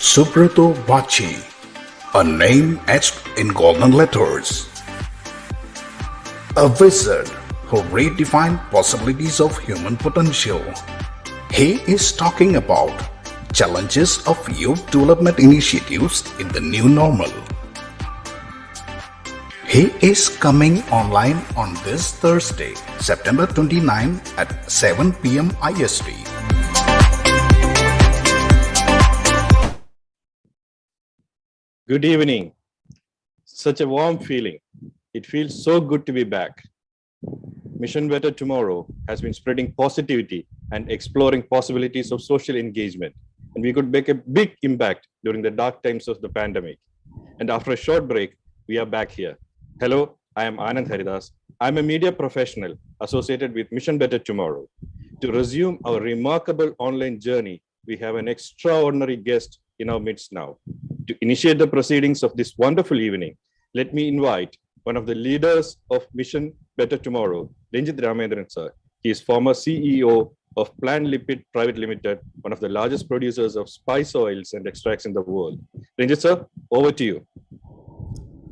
Subroto Bagchi, a name etched in golden letters. A wizard who redefined possibilities of human potential. He is talking about challenges of youth development initiatives in the new normal. He is coming online on this Thursday, September 29 at 7 p.m. IST. Good evening. Such a warm feeling. It feels so good to be back. Mission Better Tomorrow has been spreading positivity and exploring possibilities of social engagement. And we could make a big impact during the dark times of the pandemic. And after a short break, we are back here. Hello, I am Anand Haridas. I'm a media professional associated with Mission Better Tomorrow. To resume our remarkable online journey, we have an extraordinary guest in our midst now. To initiate the proceedings of this wonderful evening, let me invite one of the leaders of Mission Better Tomorrow, Ranjit Ramendran sir. He is former CEO of Plant Lipid Private Limited, one of the largest producers of spice oils and extracts in the world. Ranjit sir, over to you.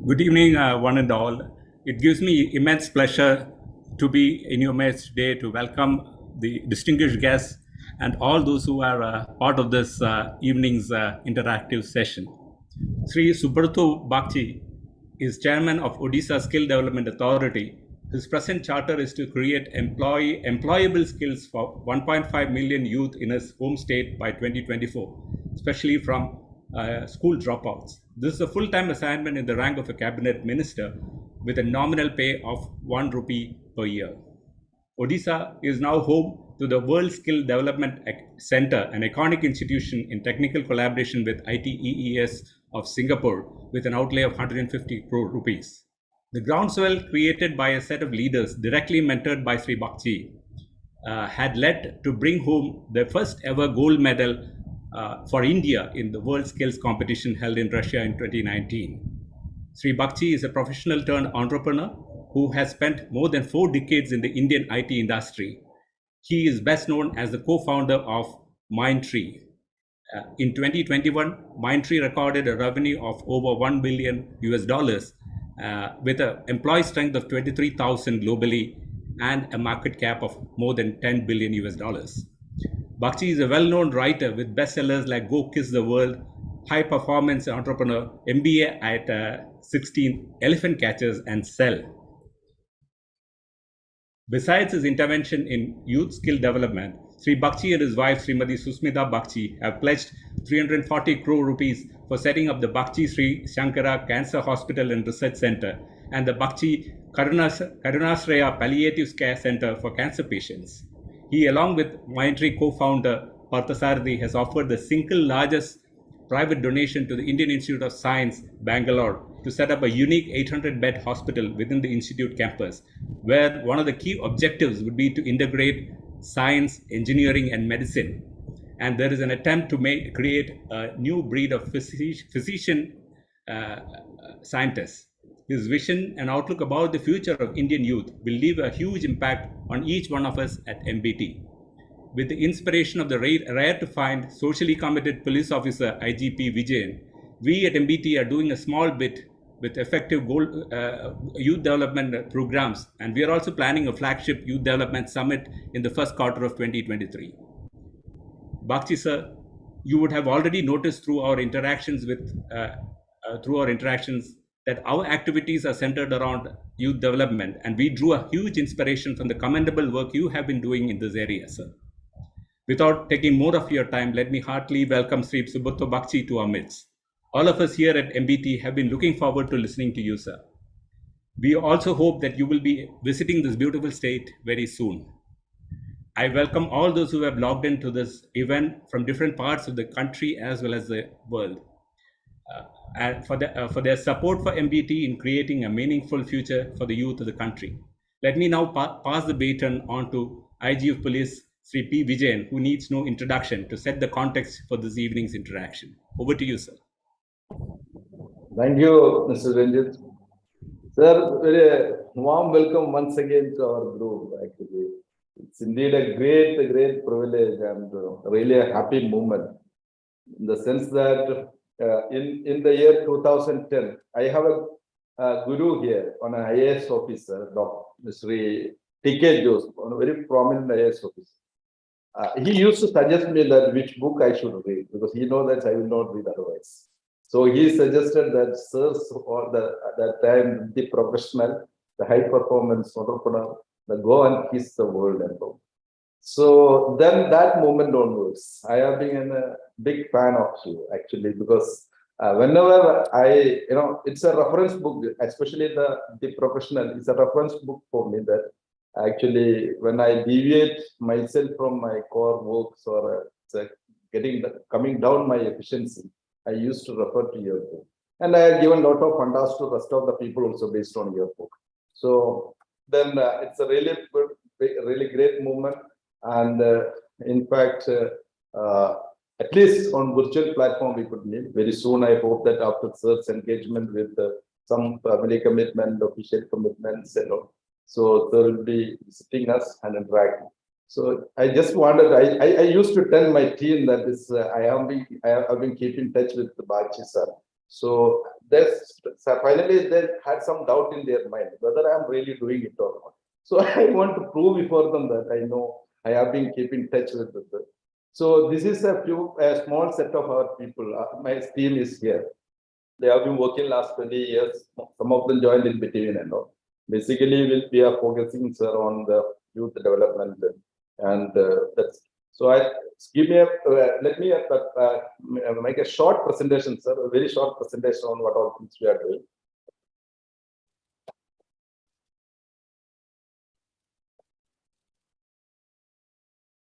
Good evening, one and all. It gives me immense pleasure to be in your midst today to welcome the distinguished guests and all those who are part of this evening's interactive session. Sri Subroto Bagchi is chairman of Odisha Skill Development Authority. His present charter is to create employable skills for 1.5 million youth in his home state by 2024, especially from school dropouts. This is a full-time assignment in the rank of a cabinet minister with a nominal pay of 1 rupee per year. Odisha is now home to the World Skill Development Center, an iconic institution in technical collaboration with ITEES of Singapore with an outlay of 150 crore rupees. The groundswell created by a set of leaders directly mentored by Sri Bagchi had led to bring home the first ever gold medal for India in the World Skills Competition held in Russia in 2019. Sri Bagchi is a professional turned entrepreneur who has spent more than 4 decades in the Indian IT industry. He is best known as the co-founder of Mindtree. In 2021, Mindtree recorded a revenue of over $1 billion with an employee strength of 23,000 globally and a market cap of more than $10 billion. Bagchi is a well-known writer with bestsellers like Go Kiss the World, High Performance Entrepreneur, MBA at 16, Elephant Catchers, and Cell. Besides his intervention in youth skill development, Sri Bagchi and his wife Srimati Susmita Bagchi have pledged 340 crore rupees for setting up the Bagchi Sri Shankara Cancer Hospital and Research Center and the Bagchi Karunashraya Palliative Care Center for cancer patients. He, along with Mindtree co-founder Parthasarathi, has offered the single largest private donation to the Indian Institute of Science, Bangalore, to set up a unique 800-bed hospital within the institute campus, where one of the key objectives would be to integrate science, engineering, and medicine. And there is an attempt to create a new breed of physician scientists. His vision and outlook about the future of Indian youth will leave a huge impact on each one of us at MBT. With the inspiration of the rare to find socially committed police officer IGP Vijayan, we at MBT are doing a small bit with effective youth development programs, and we are also planning a flagship youth development summit in the first quarter of 2023. Bagchi sir, you would have already noticed through our interactions that our activities are centered around youth development, and we drew a huge inspiration from the commendable work you have been doing in this area, sir. Without taking more of your time, let me heartily welcome Sri Subroto Bagchi to our midst. All of us here at MBT have been looking forward to listening to you, sir. We also hope that you will be visiting this beautiful state very soon. I welcome all those who have logged into this event from different parts of the country as well as the world, and for their support for MBT in creating a meaningful future for the youth of the country. Let me now pass the baton on to IG of Police, Sri P. Vijayan, who needs no introduction, to set the context for this evening's interaction. Over to you, sir. Thank you, Mr. Ranjit. Sir, very warm welcome once again to our group. Actually, it's indeed a great privilege and really a happy moment in the sense that in the year 2010, I have a guru here, on an IAS officer, Dr. Mr. T.K. Joseph, a very prominent IAS officer. He used to suggest me that which book I should read, because he knows that I will not read otherwise. So he suggested that sirs, or at that time, the professional, the high performance entrepreneur, the go and kiss the world and all. So then that moment onwards, I have been a big fan of you, actually, because whenever it's a reference book, especially the professional, it's a reference book for me, that actually when I deviate myself from my core works, or coming down my efficiency, I used to refer to your book. And I have given a lot of fantastic to the rest of the people also based on your book. So then it's a really good, really great movement. And in fact, at least on virtual platform, we could meet very soon. I hope that after sir's engagement with some family commitment, official commitments, so they will be visiting us and interacting. So I just wanted, I used to tell my team that I have been keeping in touch with the Bagchi sir. So finally they had some doubt in their mind whether I am really doing it or not. So I want to prove before them that I know I have been keeping in touch with them. So this is a small set of our people. My team is here. They have been working last 20 years. Some of them joined in between and all. Basically, we are focusing, sir, on the youth development, and that's. So let me make a short presentation, sir. A very short presentation on what all things we are doing.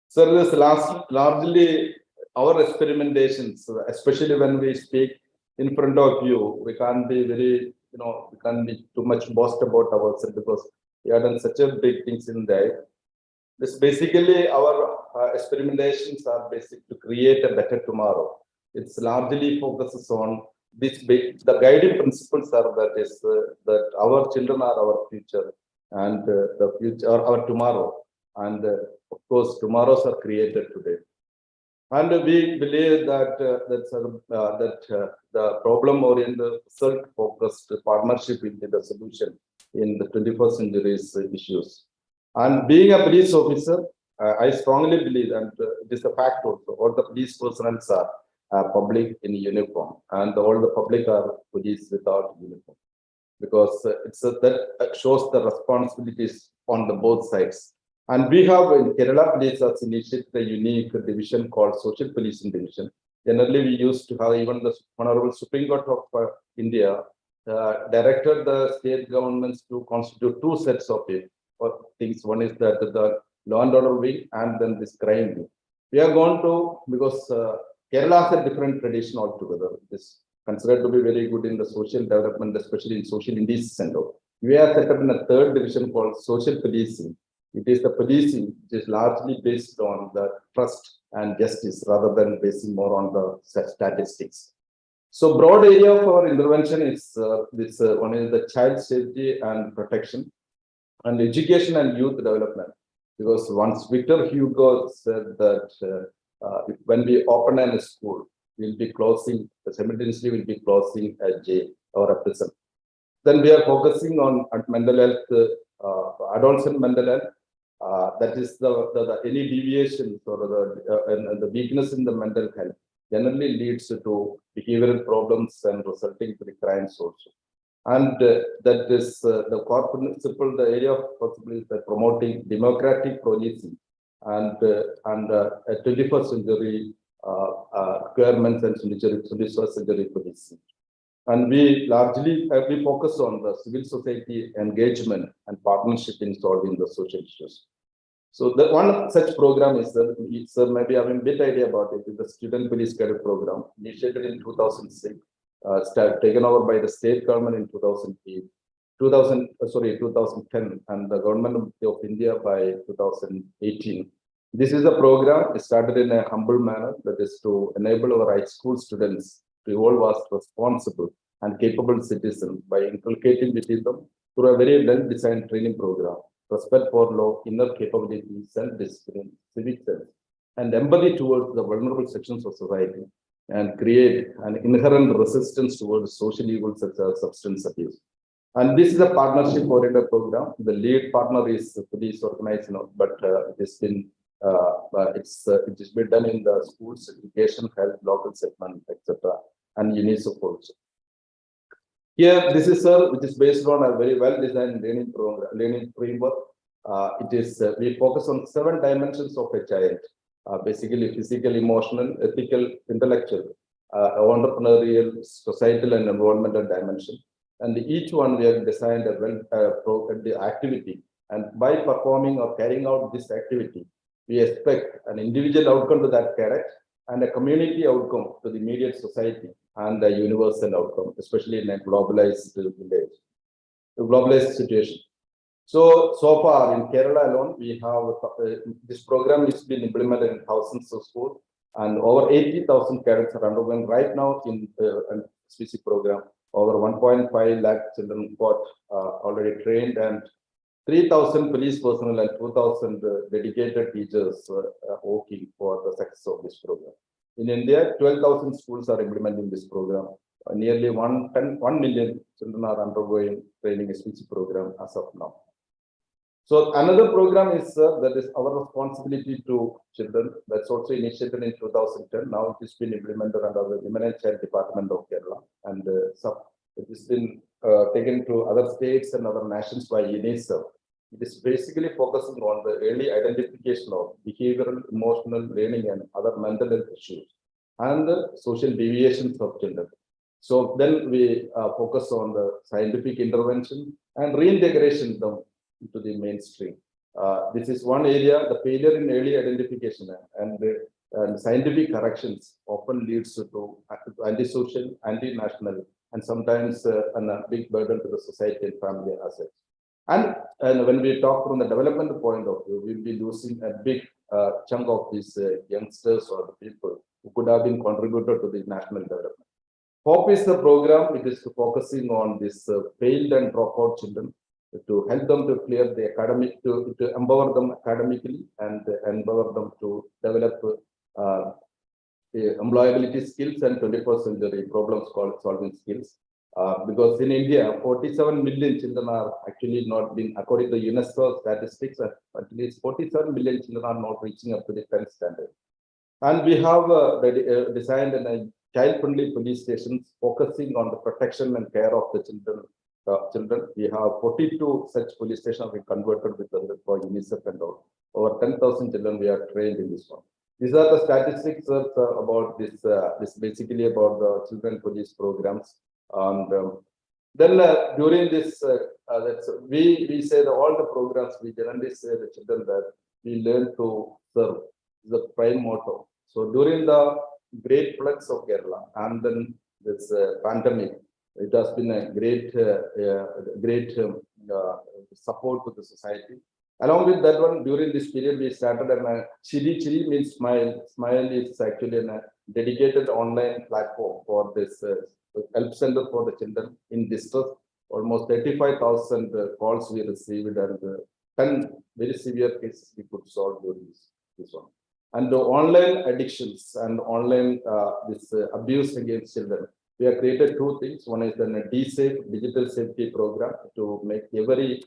Sir, this largely our experimentations, especially when we speak in front of you, we can't be very, we can't be too much boast about ourselves, because we have done such a big things in there. This basically our experimentations are basic to create a better tomorrow. It's largely focuses on this. The guiding principles are that our children are our future, and the future our tomorrow, and of course tomorrows are created today. And we believe that the problem-oriented, result-focused partnership will be the solution in the 21st century's issues. And being a police officer, I strongly believe, and it is a fact also, all the police personnel are public in uniform, and all the public are police without uniform, because that shows the responsibilities on the both sides. And we have in Kerala Police has initiated a unique division called Social Policing Division. Generally, we used to have even the Honorable Supreme Court of India directed the state governments to constitute two sets of things. One is that the law and order wing, and then this crime wing. We are going to, because Kerala has a different tradition altogether. It is considered to be very good in the social development, especially in social indices and all. We are set up in a third division called Social Policing. It is the policing which is largely based on the trust and justice, rather than basing more on the statistics. So broad area of our intervention is one is the child safety and protection, and education and youth development. Because once Victor Hugo said that when we open a school, we'll be closing, simultaneously we'll be closing a jail or a prison. Then we are focusing on mental health, adolescent mental health. That is any deviations or the weakness in the mental health generally leads to behavioral problems and resulting to the crimes also. And that is the core principle, the area of possibility is promoting democratic policing and 21st century requirements and 21st century policing. And we largely we focus on the civil society engagement and partnership in solving the social issues. So the one such program is maybe having a bit idea about it, is the Student Police Cadet Program, initiated in 2006, taken over by the state government in 2010, and the government of India by 2018. This is a program started in a humble manner, that is to enable our high school students to evolve as responsible and capable citizens by inculcating within them through a very well-designed training program, respect for law, inner capability, self-discipline, civic sense, and empathy towards the vulnerable sections of society, and create an inherent resistance towards social evils such as substance abuse. And this is a partnership-oriented program. The lead partner is the police organization, but it has been it has been done in the schools, education, health, local segment, etc., and UNICEF also. Here, this is which is based on a very well-designed learning program, learning framework. It is we focus on 7 dimensions of a child, basically physical, emotional, ethical, intellectual, entrepreneurial, societal, and environmental dimension. And each one we have designed a the activity, and by performing or carrying out this activity, we expect an individual outcome to that character and a community outcome to the immediate society and a universal outcome, especially in a globalized village, a globalized situation. So far in Kerala alone, we have this program is being implemented in thousands of schools, and over 80,000 cadets are undergoing right now in an SPC program. Over 1.5 lakh children got already trained, and 3,000 police personnel and 2,000 dedicated teachers working for the success of this program. In India, 12,000 schools are implementing this program. Nearly 1 million children are undergoing training SPC program as of now. So another program is that is our responsibility to children. That's also initiated in 2010. Now it has been implemented under the Women and Child Department of Kerala, and it has been taken to other states and other nations by UNICEF. It is basically focusing on the early identification of behavioral, emotional, learning, and other mental health issues, and the social deviations of children. So then we focus on the scientific intervention and reintegration into the mainstream. This is one area. The failure in early identification and scientific corrections often leads to antisocial, anti-national, and sometimes a big burden to the society and family assets. And when we talk from the development point of view, we'll be losing a big chunk of these youngsters or the people who could have been contributed to the national development. HOPE is the program. It is focusing on this failed and dropout children, to help them to clear the academic, to empower them academically and empower them to develop employability skills and 21st century problem solving skills. Because in India, 47 million children are actually not being, according to UNESCO statistics, at least 47 million children are not reaching up to the 10th standard. And we have designed a child-friendly police stations focusing on the protection and care of the children. We have 42 such police stations we converted with for UNICEF and all. Over 10,000 children we are trained in this one. These are the statistics about this. This basically about the children police programs. And then during this, we say that all the programs we generally say the children that we learn to serve is the prime motto. So during the great floods of Kerala and then this pandemic, it has been a great support to the society. Along with that one, during this period, we started a Chiri means smile. Smile is actually a dedicated online platform for this help center for the children in distress. Almost 35,000 calls we received, and 10 very severe cases we could solve during this one. And the online addictions and online abuse against children. We have created 2 things. One is the D-Safe digital safety program to make every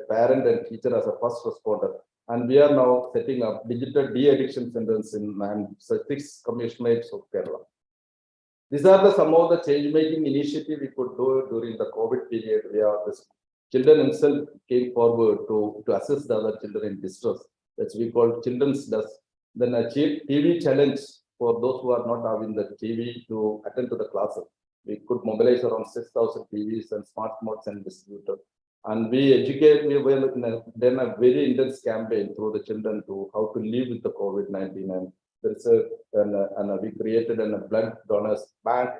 parent and teacher as a first responder. And we are now setting up digital de-addiction centers in 6 commissionaires of Kerala. These are some of the change-making initiatives we could do during the COVID period. The children themselves came forward to assist the other children in distress. That's we call children's desk. Then a TV challenge for those who are not having the TV to attend to the classes. We could mobilize around 6,000 TVs and smartphones and distributed. And we educate, we were then a very intense campaign through the children to how to live with the COVID-19. And there's we created a blood donors bank.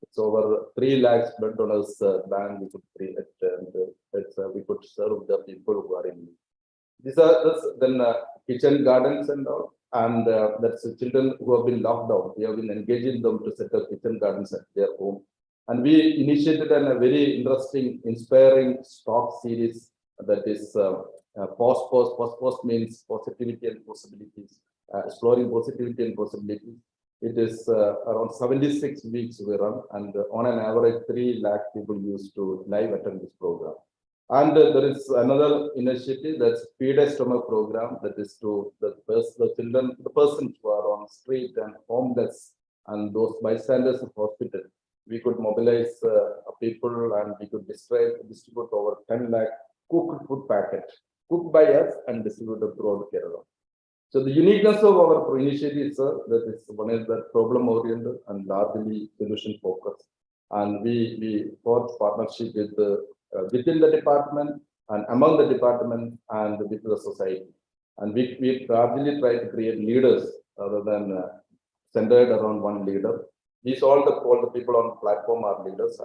It's over 3 lakhs blood donors bank we could create, and we could serve the people who are in need. These are then kitchen gardens and all. And that's the children who have been locked down. We have been engaging them to set up kitchen gardens at their home. And we initiated a very interesting, inspiring talk series that is post means positivity and possibilities, exploring positivity and possibilities. It is around 76 weeks we run, and on an average, 3 lakh people used to live attend this program. And there is another initiative, that's Feed a Stomach program, that is to the children, the persons who are on street and homeless, and those bystanders in hospital. We could mobilize people, and we could distribute over 10 lakh cooked food packet, cooked by us and distributed throughout Kerala. So the uniqueness of our initiative, sir, that is one is that problem oriented and largely solution focused. And we forge partnership with within the department and among the department and with the society. And we largely try to create leaders rather than centered around one leader. All the people on the platform are leaders.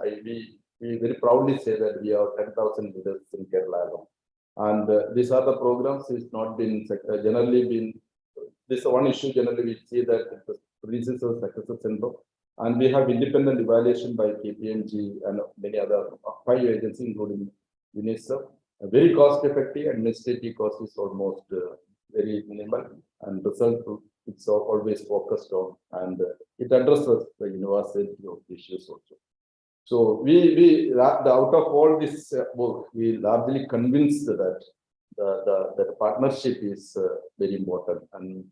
We very proudly say that we have 10,000 leaders in Kerala alone. And these are the programs. It's not been generally been this one issue. Generally, we see that it releases a success syndrome, and we have independent evaluation by KPMG and many other 5 agencies, including UNICEF. Very cost effective, and administrative cost is almost very minimal, and result it's always focused on, and it addresses the universality of issues also. So out of all this work, we largely convinced that the partnership is very important, and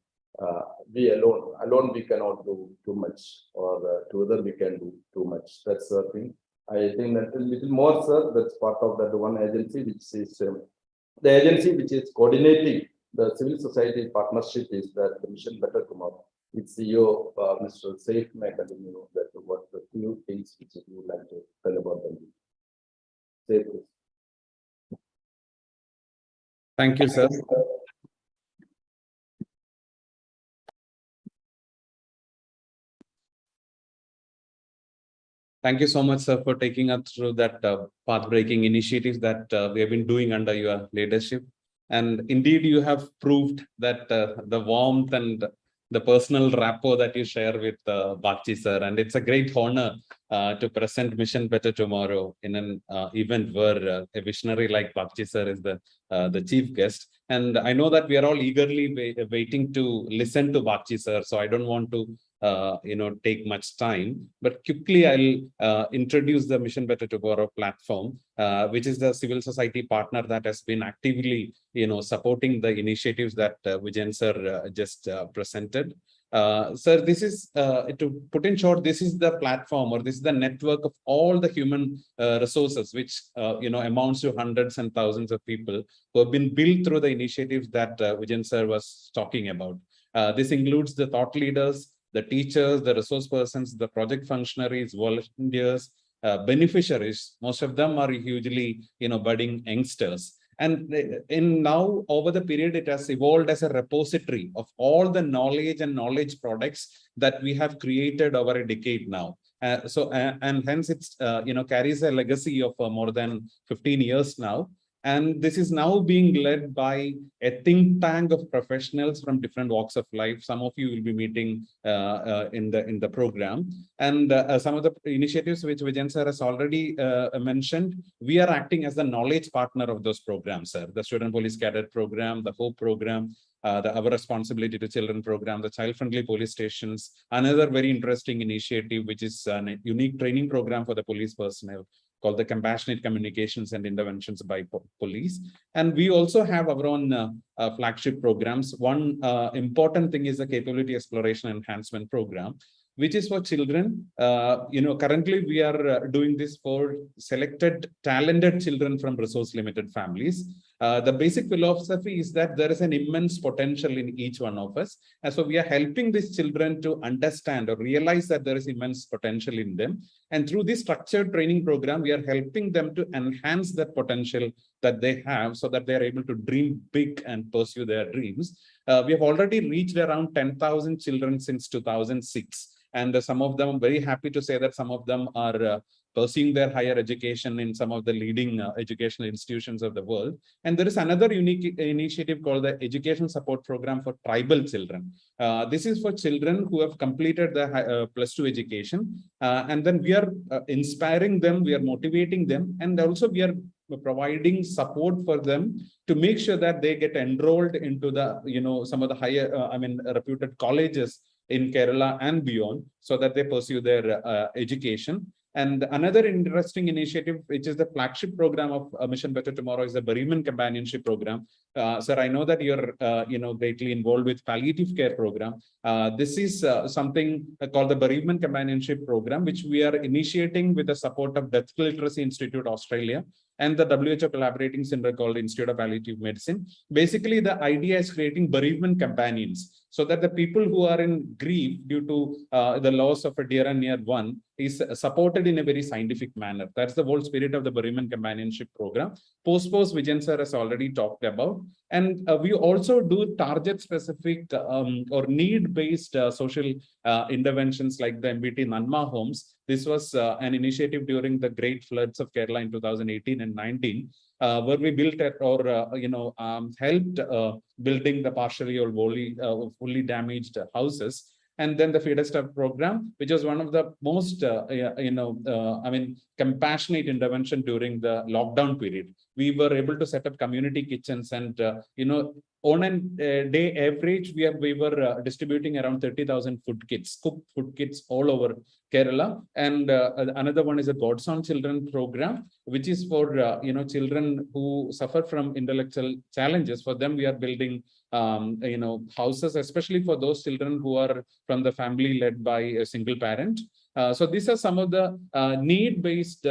we alone we cannot do too much, or together we can do too much. That's the thing. I think that a little more, sir. That's part of that one agency, which is the agency which is coordinating the civil society partnership is that the Mission Better Tomorrow. Its CEO, Mr. Saif, may continue that what the few things which you would like to tell about them. Saif, please. Thank you, sir. Thank you so much, sir, for taking us through that path-breaking initiatives that we have been doing under your leadership. And indeed, you have proved that the warmth and the personal rapport that you share with Bagchi, sir. And it's a great honor to present Mission Better Tomorrow in an event where a visionary like Bagchi, sir, is the chief guest. And I know that we are all eagerly waiting to listen to Bagchi, sir. So I don't want to take much time, but quickly I'll introduce the Mission Better Tomorrow platform, which is the civil society partner that has been actively, supporting the initiatives that Vijayan sir just presented. Sir, this is, to put in short, this is the platform, or this is the network of all the human resources, which, amounts to hundreds and thousands of people who have been built through the initiatives that Vijayan sir was talking about. This includes the thought leaders, the teachers, the resource persons, the project functionaries, volunteers, beneficiaries. Most of them are hugely, budding youngsters. And in now, over the period, it has evolved as a repository of all the knowledge and knowledge products that we have created over a decade now. And hence it's, carries a legacy of more than 15 years now. And this is now being led by a think tank of professionals from different walks of life. Some of you will be meeting in the program. And some of the initiatives which Vijayan sir has already mentioned, we are acting as the knowledge partner of those programs, sir. The Student Police Cadet Program, the HOPE Program, the Our Responsibility to Children Program, the Child-Friendly Police Stations, another very interesting initiative, which is a unique training program for the police personnel, called the Compassionate Communications and Interventions by Police. And we also have our own flagship programs. One important thing is the Capability Exploration Enhancement Program, which is for children. Currently we are doing this for selected talented children from resource-limited families. The basic philosophy is that there is an immense potential in each one of us. And so we are helping these children to understand or realize that there is immense potential in them. And through this structured training program, we are helping them to enhance that potential that they have so that they are able to dream big and pursue their dreams. We have already reached around 10,000 children since 2006. And some of them, I'm very happy to say that some of them are pursuing their higher education in some of the leading educational institutions of the world. And there is another unique initiative called the Education Support Program for Tribal Children. This is for children who have completed the +2 education. And then we are inspiring them, we are motivating them, and also we are providing support for them to make sure that they get enrolled into the, some of the higher, reputed colleges in Kerala and beyond, so that they pursue their education. And another interesting initiative, which is the flagship program of Mission Better Tomorrow, is the Bereavement Companionship program. Sir, I know that you're greatly involved with palliative care program. This is something called the Bereavement Companionship program, which we are initiating with the support of Death Literacy Institute Australia and the WHO collaborating center called Institute of Palliative Medicine. Basically, the idea is creating bereavement companions, so that the people who are in grief due to the loss of a dear and near one is supported in a very scientific manner. That's the whole spirit of the Bereavement Companionship program. Post Vijayan sir has already talked about. And we also do target-specific or need-based social interventions like the MBT Nanma homes. This was an initiative during the great floods of Kerala in 2018 and 19, where we built helped building the partially or fully damaged houses. And then the Feeder Step program, which was one of the most, compassionate intervention during the lockdown period. We were able to set up community kitchens, and on a day average, we were distributing around 30,000 food kits, cooked food kits all over Kerala. And another one is a God's Own Children program, which is for children who suffer from intellectual challenges. For them, we are building houses, especially for those children who are from the family led by a single parent. So these are some of the need-based,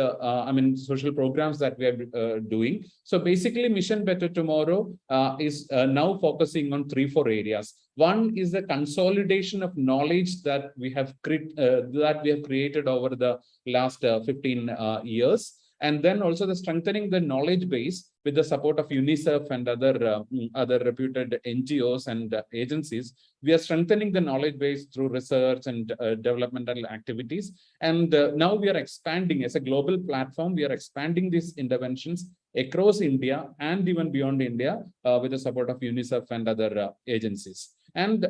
social programs that we are doing. So basically, Mission Better Tomorrow is now focusing on 3-4 areas. One is the consolidation of knowledge that we have created over the last 15 years. And then also the strengthening the knowledge base with the support of UNICEF and other reputed NGOs and agencies. We are strengthening the knowledge base through research and developmental activities. And now we are expanding as a global platform. We are expanding these interventions across India and even beyond India with the support of UNICEF and other agencies. And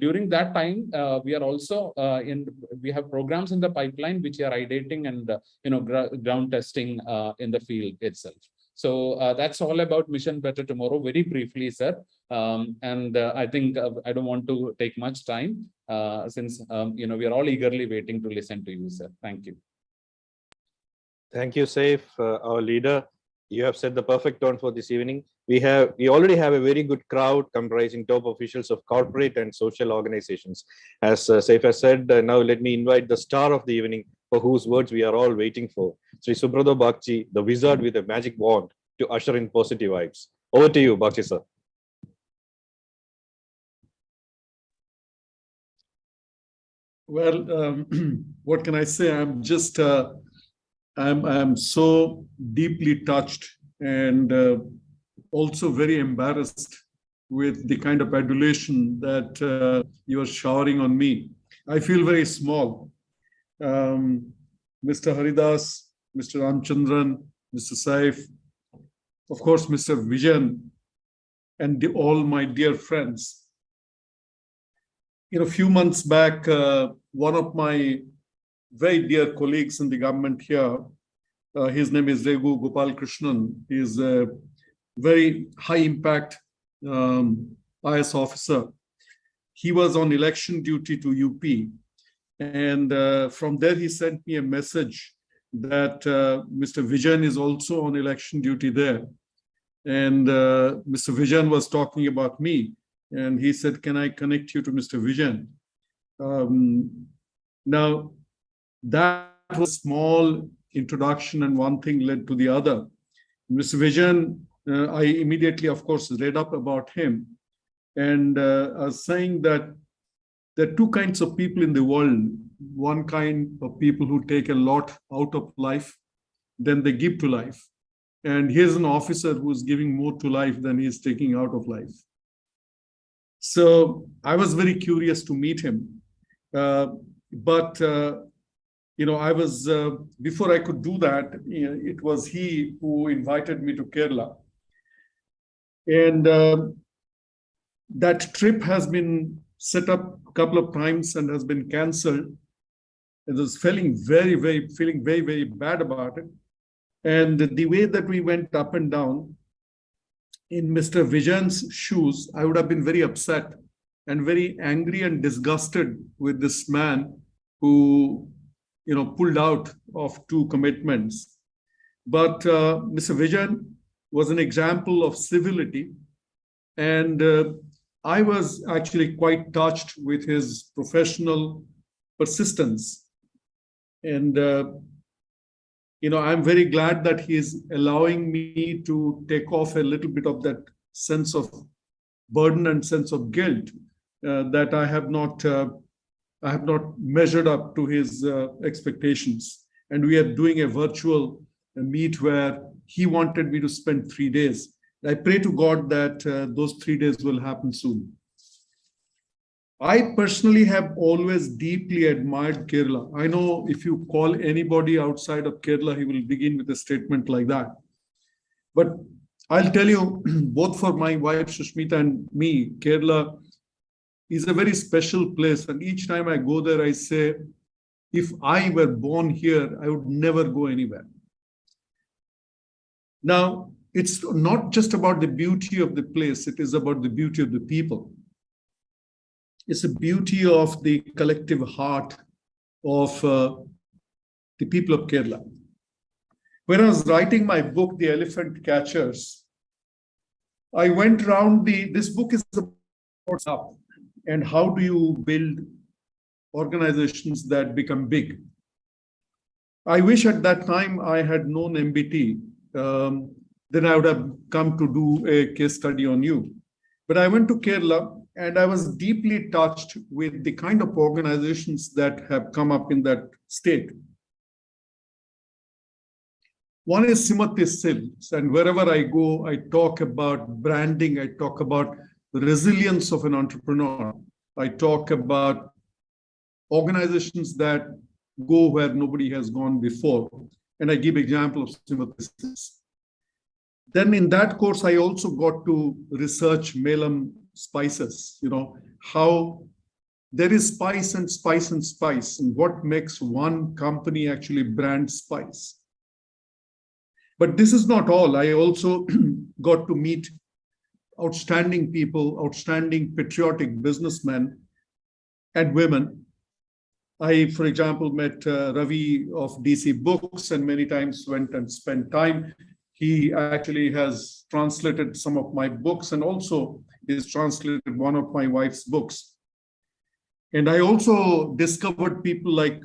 during that time, we are also we have programs in the pipeline which are ideating and ground testing in the field itself. So that's all about Mission Better Tomorrow, very briefly, sir. And I think I don't want to take much time since we are all eagerly waiting to listen to you, sir. Thank you. Thank you, Saif, our leader. You have set the perfect tone for this evening. We already have a very good crowd comprising top officials of corporate and social organizations. As Saif has said, now let me invite the star of the evening, for whose words we are all waiting for, Sri Subroto Bagchi, the wizard with a magic wand to usher in positive vibes. Over to you, Bagchi sir. Well, what can I say? I'm just, I'm so deeply touched and also very embarrassed with the kind of adulation that you are showering on me. I feel very small. Mr. Haridas, Mr. Ramchandran, Mr. Saif, of course, Mr. Vijayan, and all my dear friends. A few months back, one of my very dear colleagues in the government here, his name is Regu Gopal Krishnan. He is a very high impact IS officer. He was on election duty to UP. And from there, he sent me a message that Mr. Vijayan is also on election duty there. And Mr. Vijayan was talking about me. And he said, can I connect you to Mr. Vijayan? Now, that was a small introduction, and one thing led to the other. Mr. Vijayan, I immediately, of course, read up about him. And I was saying that there are two kinds of people in the world. One kind of people who take a lot out of life, then they give to life. And here's an officer who is giving more to life than he is taking out of life. So I was very curious to meet him. But I was, before I could do that, it was he who invited me to Kerala. And that trip has been set up a couple of times and has been cancelled. I was feeling very, very bad about it. And the way that we went up and down, in Mr. Vijayan's shoes, I would have been very upset and very angry and disgusted with this man who, pulled out of two commitments. But Mr. Vijan was an example of civility. And I was actually quite touched with his professional persistence. And, I'm very glad that he is allowing me to take off a little bit of that sense of burden and sense of guilt that I have not measured up to his expectations. And we are doing a virtual meet where he wanted me to spend 3 days. I pray to God that those 3 days will happen soon. I personally have always deeply admired Kerala. I know if you call anybody outside of Kerala, he will begin with a statement like that. But I'll tell you, both for my wife Sushmita and me, Kerala is a very special place. And each time I go there, I say, if I were born here, I would never go anywhere. Now, it's not just about the beauty of the place, it is about the beauty of the people. It's the beauty of the collective heart of the people of Kerala. When I was writing my book, The Elephant Catchers, I went around this book is about up and how do you build organizations that become big. I wish at that time I had known MBT. Then I would have come to do a case study on you. But I went to Kerala and I was deeply touched with the kind of organizations that have come up in that state. One is Simati Silks, and wherever I go, I talk about branding, I talk about the resilience of an entrepreneur. I talk about organizations that go where nobody has gone before. And I give example of Simati Silks. Then in that course, I also got to research Melam spices, how there is spice and spice and spice, and what makes one company actually brand spice. But this is not all. I also got to meet outstanding people, outstanding patriotic businessmen and women. I, for example, met Ravi of DC Books and many times went and spent time. He actually has translated some of my books and also is translated one of my wife's books. And I also discovered people like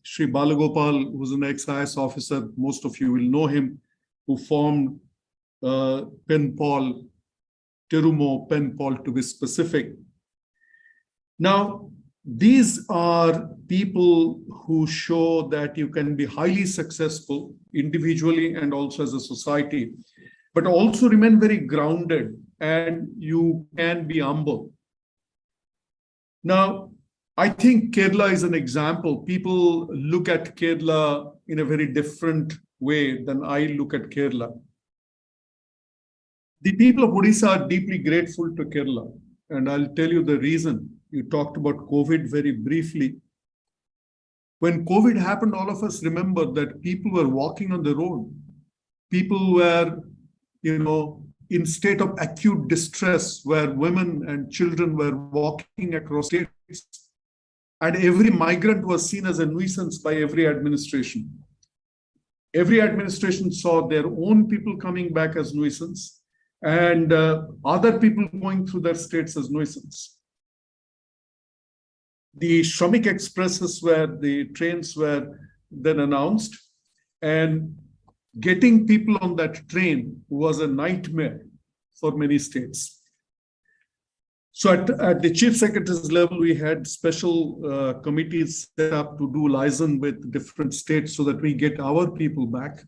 Sri Balagopal, who's an ex-IAS officer. Most of you will know him, who formed Penpal, Terumo Penpal to be specific. Now, these are people who show that you can be highly successful individually and also as a society, but also remain very grounded and you can be humble. Now, I think Kerala is an example. People look at Kerala in a very different way than I look at Kerala. The people of Odisha are deeply grateful to Kerala, and I'll tell you the reason. You talked about COVID very briefly. When COVID happened, all of us remember that people were walking on the road. People were, in state of acute distress, where women and children were walking across states. And every migrant was seen as a nuisance by every administration. Every administration saw their own people coming back as nuisance and other people going through their states as nuisance. The Shramik Expresses the trains were then announced, and getting people on that train was a nightmare for many states. So at the chief secretary's level, we had special committees set up to do liaison with different states so that we get our people back.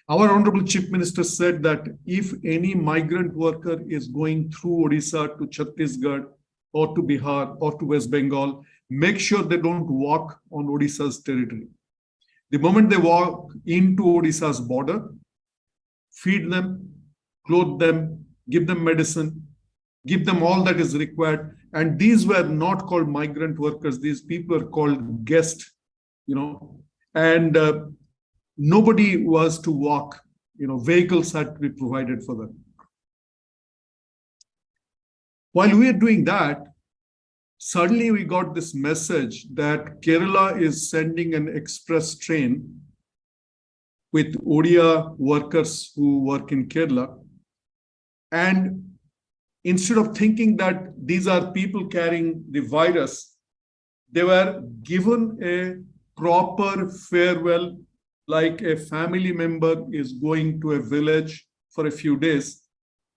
Our Honorable Chief Minister said that if any migrant worker is going through Odisha to Chhattisgarh or to Bihar or to West Bengal, make sure they don't walk on Odisha's territory. The moment they walk into Odisha's border, feed them, clothe them, give them medicine, give them all that is required. And these were not called migrant workers. These people are called guests, and nobody was to walk, vehicles had to be provided for them. While we are doing that, suddenly we got this message that Kerala is sending an express train with Odia workers who work in Kerala. And instead of thinking that these are people carrying the virus, they were given a proper farewell, like a family member is going to a village for a few days.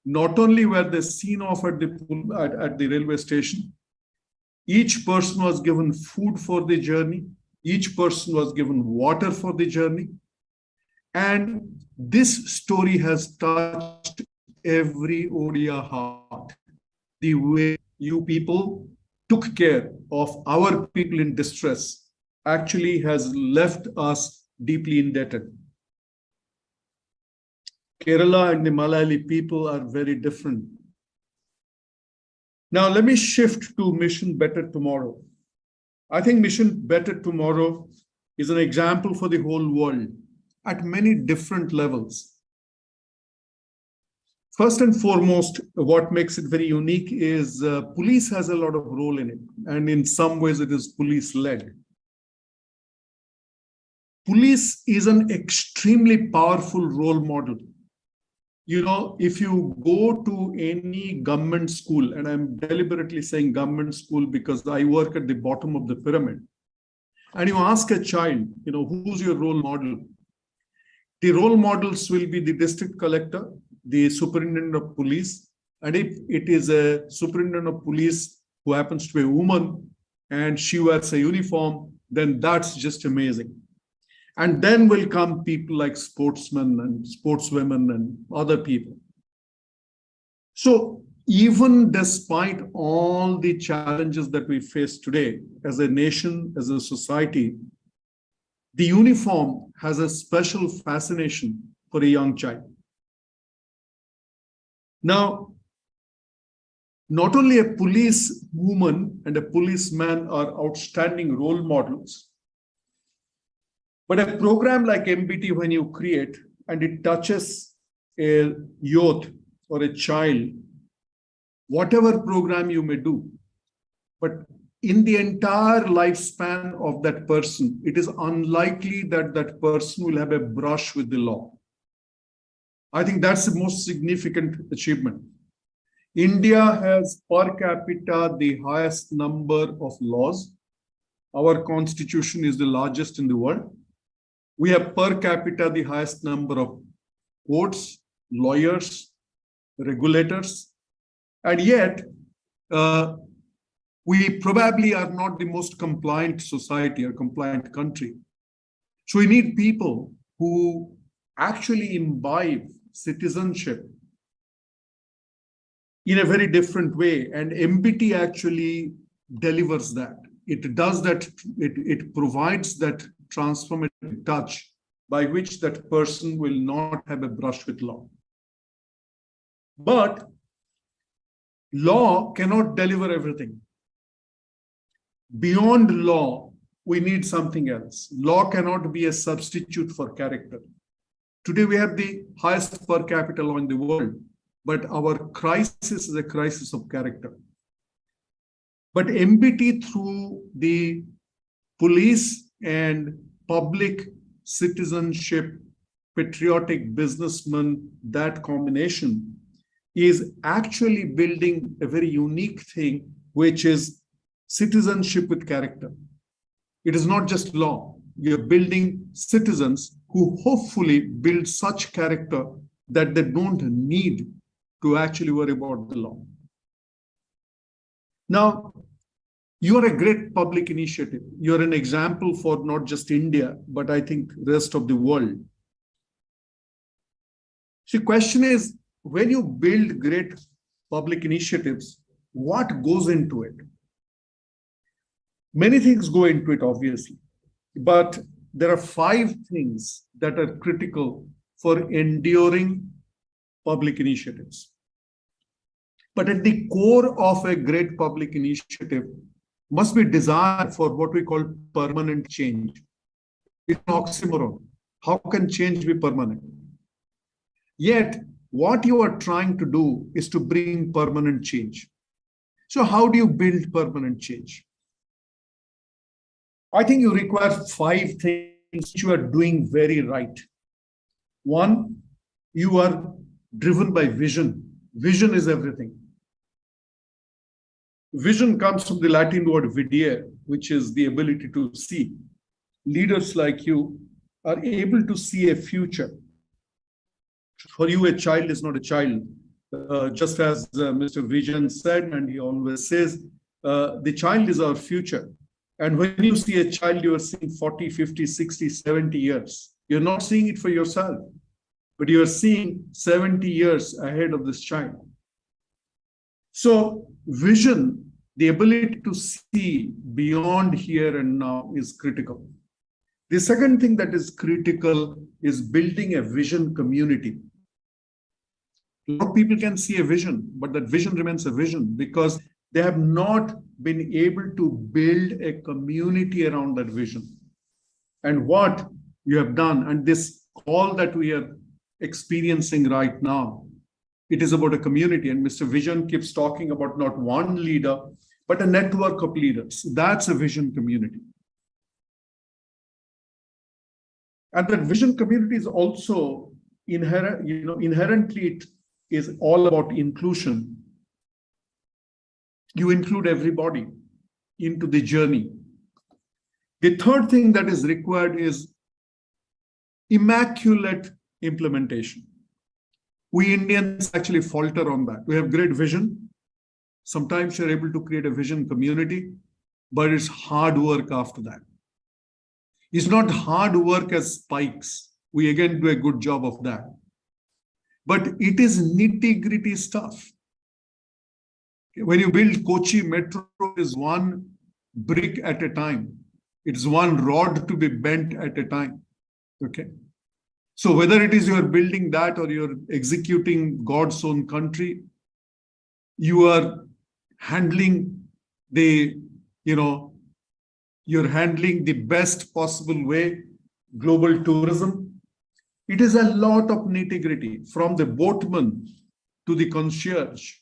Not only were they seen off at the railway station, each person was given food for the journey, each person was given water for the journey. And this story has touched every Odia heart. The way you people took care of our people in distress actually has left us deeply indebted. Kerala and the Malayali people are very different. Now, let me shift to Mission Better Tomorrow. I think Mission Better Tomorrow is an example for the whole world at many different levels. First and foremost, what makes it very unique is police has a lot of role in it, and in some ways it is police-led. Police is an extremely powerful role model. You know, if you go to any government school, and I'm deliberately saying government school because I work at the bottom of the pyramid, and you ask a child, you know, who's your role model? The role models will be the district collector, the superintendent of police, and if it is a superintendent of police who happens to be a woman and she wears a uniform, then that's just amazing. And then will come people like sportsmen and sportswomen and other people. So even despite all the challenges that we face today as a nation, as a society, the uniform has a special fascination for a young child. Now, not only a police woman and a policeman are outstanding role models, but a program like MBT, when you create and it touches a youth or a child, whatever program you may do, but in the entire lifespan of that person, it is unlikely that that person will have a brush with the law. I think that's the most significant achievement. India has per capita the highest number of laws. Our constitution is the largest in the world. We have per capita the highest number of courts, lawyers, regulators, and yet we probably are not the most compliant society or compliant country. So we need people who actually imbibe citizenship in a very different way, and MBT actually delivers that. It does that, it provides that transformative touch by which that person will not have a brush with law. But law cannot deliver everything. Beyond law, we need something else. Law cannot be a substitute for character. Today, we have the highest per capita law in the world, but our crisis is a crisis of character. But MBT, through the police and public citizenship, patriotic businessman, that combination is actually building a very unique thing, which is citizenship with character. It is not just law. We are building citizens who hopefully build such character that they don't need to actually worry about the law. Now, you are a great public initiative. You're an example for not just India, but I think the rest of the world. So the question is, when you build great public initiatives, what goes into it? Many things go into it, obviously, but there are 5 things that are critical for enduring public initiatives. But at the core of a great public initiative must be desire for what we call permanent change. It's an oxymoron. How can change be permanent? Yet, what you are trying to do is to bring permanent change. So how do you build permanent change? I think you require 5 things which you are doing very right. One, you are driven by vision. Vision is everything. Vision comes from the Latin word videre, which is the ability to see. Leaders like you are able to see a future. For you, a child is not a child. Just as Mr. Vijan said, and he always says, the child is our future. And when you see a child, you are seeing 40, 50, 60, 70 years. You're not seeing it for yourself, but you are seeing 70 years ahead of this child. So vision, the ability to see beyond here and now, is critical. The second thing that is critical is building a vision community. A lot of people can see a vision, but that vision remains a vision because they have not been able to build a community around that vision. And what you have done, and this all that we are experiencing right now, it is about a community. And Mr. Vijan keeps talking about not one leader, but a network of leaders. That's a vision community. And that vision community is also inherently it is all about inclusion. You include everybody into the journey. The third thing that is required is immaculate implementation. We Indians actually falter on that. We have great vision. Sometimes you're able to create a vision community, but it's hard work after that. It's not hard work as spikes. We again do a good job of that. But it is nitty-gritty stuff. When you build Kochi Metro, it is one brick at a time. It's one rod to be bent at a time. Okay. So whether it is you're building that or you're executing God's own country, you are handling you're handling the best possible way, global tourism. It is a lot of nitty-gritty, from the boatman to the concierge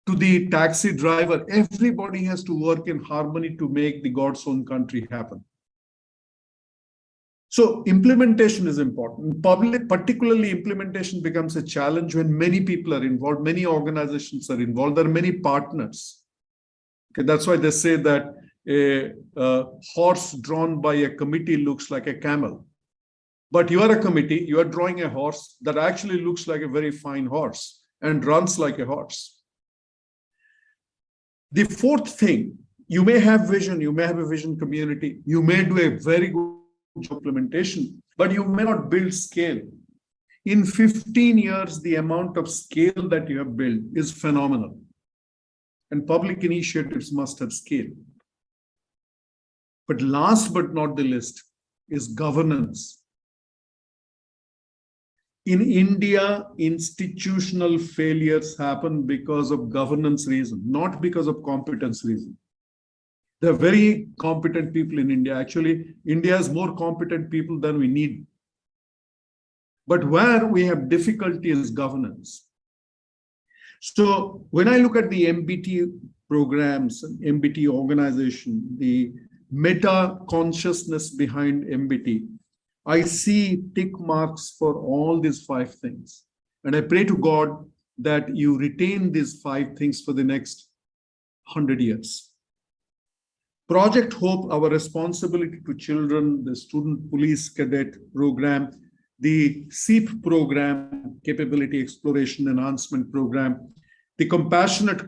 to the taxi driver. Everybody has to work in harmony to make the God's own country happen. So implementation is important. Particularly implementation becomes a challenge when many people are involved, many organizations are involved, there are many partners. Okay, that's why they say that a horse drawn by a committee looks like a camel. But you are a committee, you are drawing a horse that actually looks like a very fine horse and runs like a horse. The fourth thing, you may have vision, you may have a vision community, you may do a very good implementation, but you may not build scale. In 15 years, the amount of scale that you have built is phenomenal. And public initiatives must have scale. But last but not the least is governance. In India, institutional failures happen because of governance reason, not because of competence reason. There are very competent people in India. Actually, India has more competent people than we need. But where we have difficulty is governance. So when I look at the MBT programs, MBT organization, the meta consciousness behind MBT, I see tick marks for all these 5 things. And I pray to God that you retain these 5 things for the next 100 years. Project Hope, our responsibility to children, the Student Police Cadet program, the SEEP program, Capability Exploration Enhancement program, the Compassionate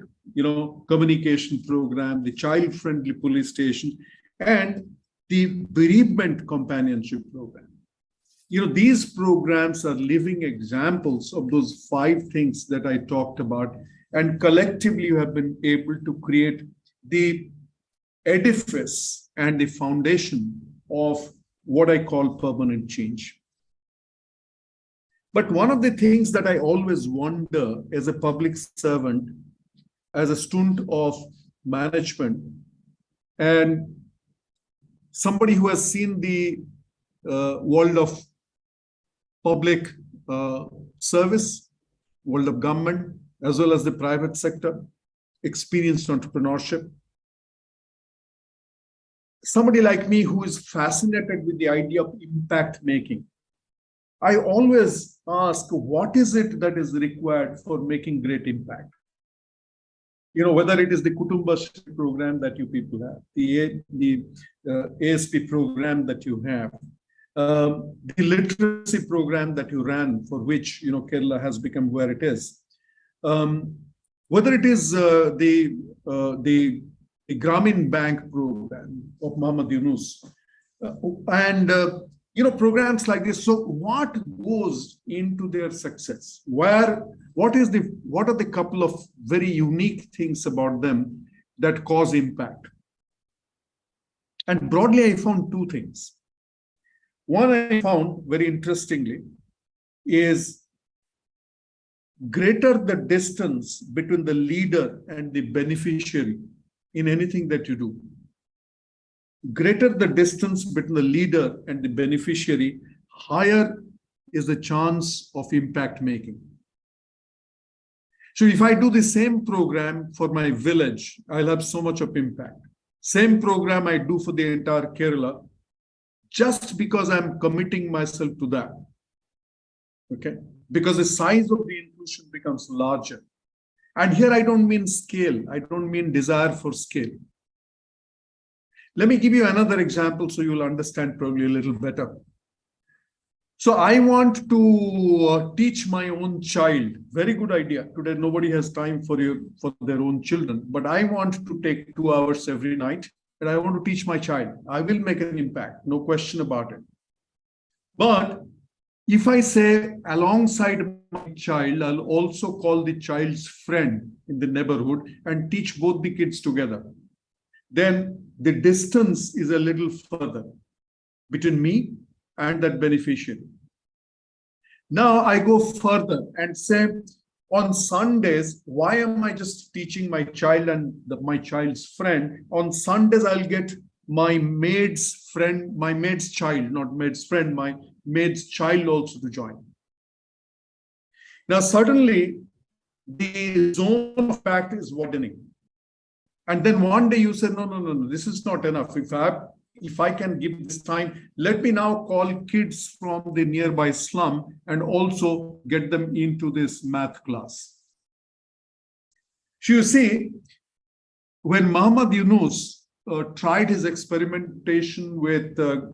Communication program, the Child Friendly Police Station, and the Bereavement Companionship program. These programs are living examples of those 5 things that I talked about, and collectively you have been able to create the edifice and the foundation of what I call permanent change. But one of the things that I always wonder as a public servant, as a student of management, and somebody who has seen the world of public service, world of government, as well as the private sector, experienced entrepreneurship. Somebody like me who is fascinated with the idea of impact making. I always ask, what is it that is required for making great impact? You know, whether it is the Kutumbashri program that you people have, the ASP program that you have, the literacy program that you ran, for which, you know, Kerala has become where it is. Whether it is the Grameen Bank program of Muhammad Yunus, and you know, programs like this. So what goes into their success? What are the couple of very unique things about them that cause impact? And broadly, I found two things. One I found very interestingly is greater the distance between the leader and the beneficiary in anything that you do. Greater the distance between the leader and the beneficiary, higher is the chance of impact making. So if I do the same program for my village, I'll have so much of impact. Same program I do for the entire Kerala, just because I'm committing myself to that. Okay? Because the size of the inclusion becomes larger. And here I don't mean scale. I don't mean desire for scale. Let me give you another example so you'll understand probably a little better. So I want to teach my own child. Very good idea. Today, nobody has time for their own children, but I want to take 2 hours every night and I want to teach my child. I will make an impact, no question about it. But if I say alongside my child, I'll also call the child's friend in the neighborhood and teach both the kids together, then the distance is a little further between me and that beneficiary. Now I go further and say, on Sundays, why am I just teaching my child and my child's friend? On Sundays, I'll get my maid's friend, my maid's child, not maid's friend, my maid's child also to join. Now, suddenly, the zone of impact is widening. And then one day you say, no, this is not enough. If I can give this time, let me now call kids from the nearby slum and also get them into this math class. So you see, when Muhammad Yunus tried his experimentation with the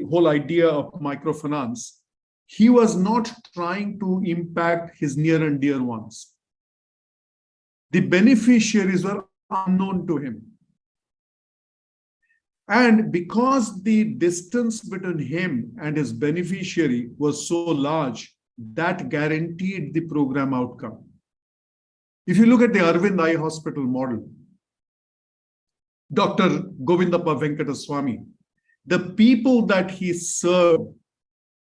whole idea of microfinance, he was not trying to impact his near and dear ones. The beneficiaries were unknown to him. And because the distance between him and his beneficiary was so large, that guaranteed the program outcome. If you look at the Arvind Eye Hospital model, Dr. Govindappa Venkataswamy, the people that he served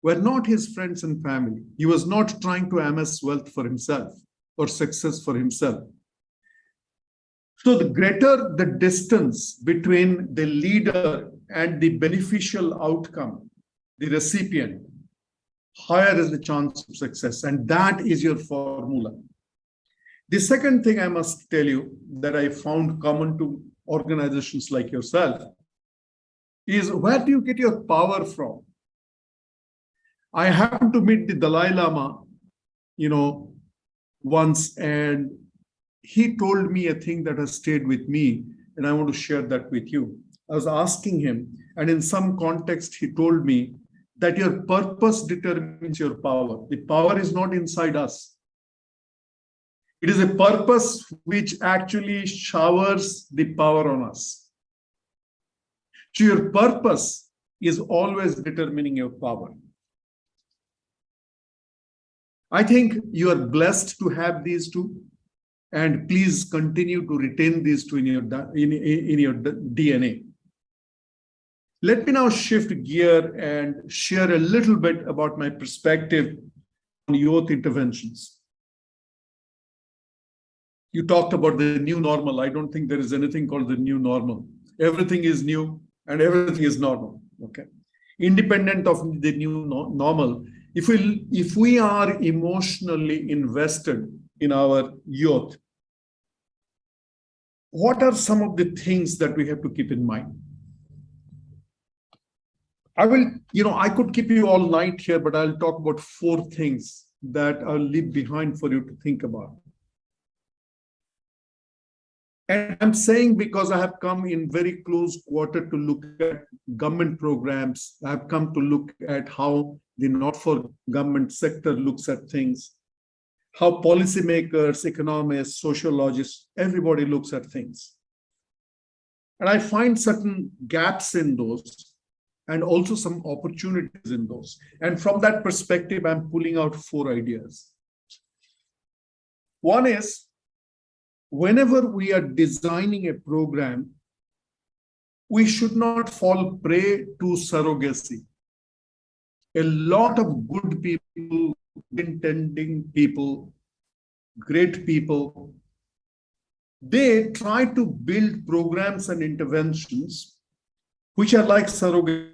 were not his friends and family. He was not trying to amass wealth for himself or success for himself. So the greater the distance between the leader and the beneficial outcome, the recipient, higher is the chance of success. And that is your formula. The second thing I must tell you that I found common to organizations like yourself is, where do you get your power from? I happened to meet the Dalai Lama, once, and he told me a thing that has stayed with me, and I want to share that with you. I was asking him, and in some context, he told me that your purpose determines your power. The power is not inside us. It is a purpose which actually showers the power on us. So your purpose is always determining your power. I think you are blessed to have these two, and please continue to retain these two in your DNA. Let me now shift gear and share a little bit about my perspective on youth interventions. You talked about the new normal. I don't think there is anything called the new normal. Everything is new and everything is normal. Okay, independent of the new normal, if we are emotionally invested in our youth, what are some of the things that we have to keep in mind? I could keep you all night here, but I'll talk about 4 things that I'll leave behind for you to think about. And I'm saying because I have come in very close quarter to look at government programs. I've come to look at how the not-for-government sector looks at things, how policymakers, economists, sociologists, everybody looks at things. And I find certain gaps in those and also some opportunities in those. And from that perspective, I'm pulling out 4 ideas. One is, whenever we are designing a program, we should not fall prey to surrogacy. A lot of good people, intending people, great people, they try to build programs and interventions which are like surrogate.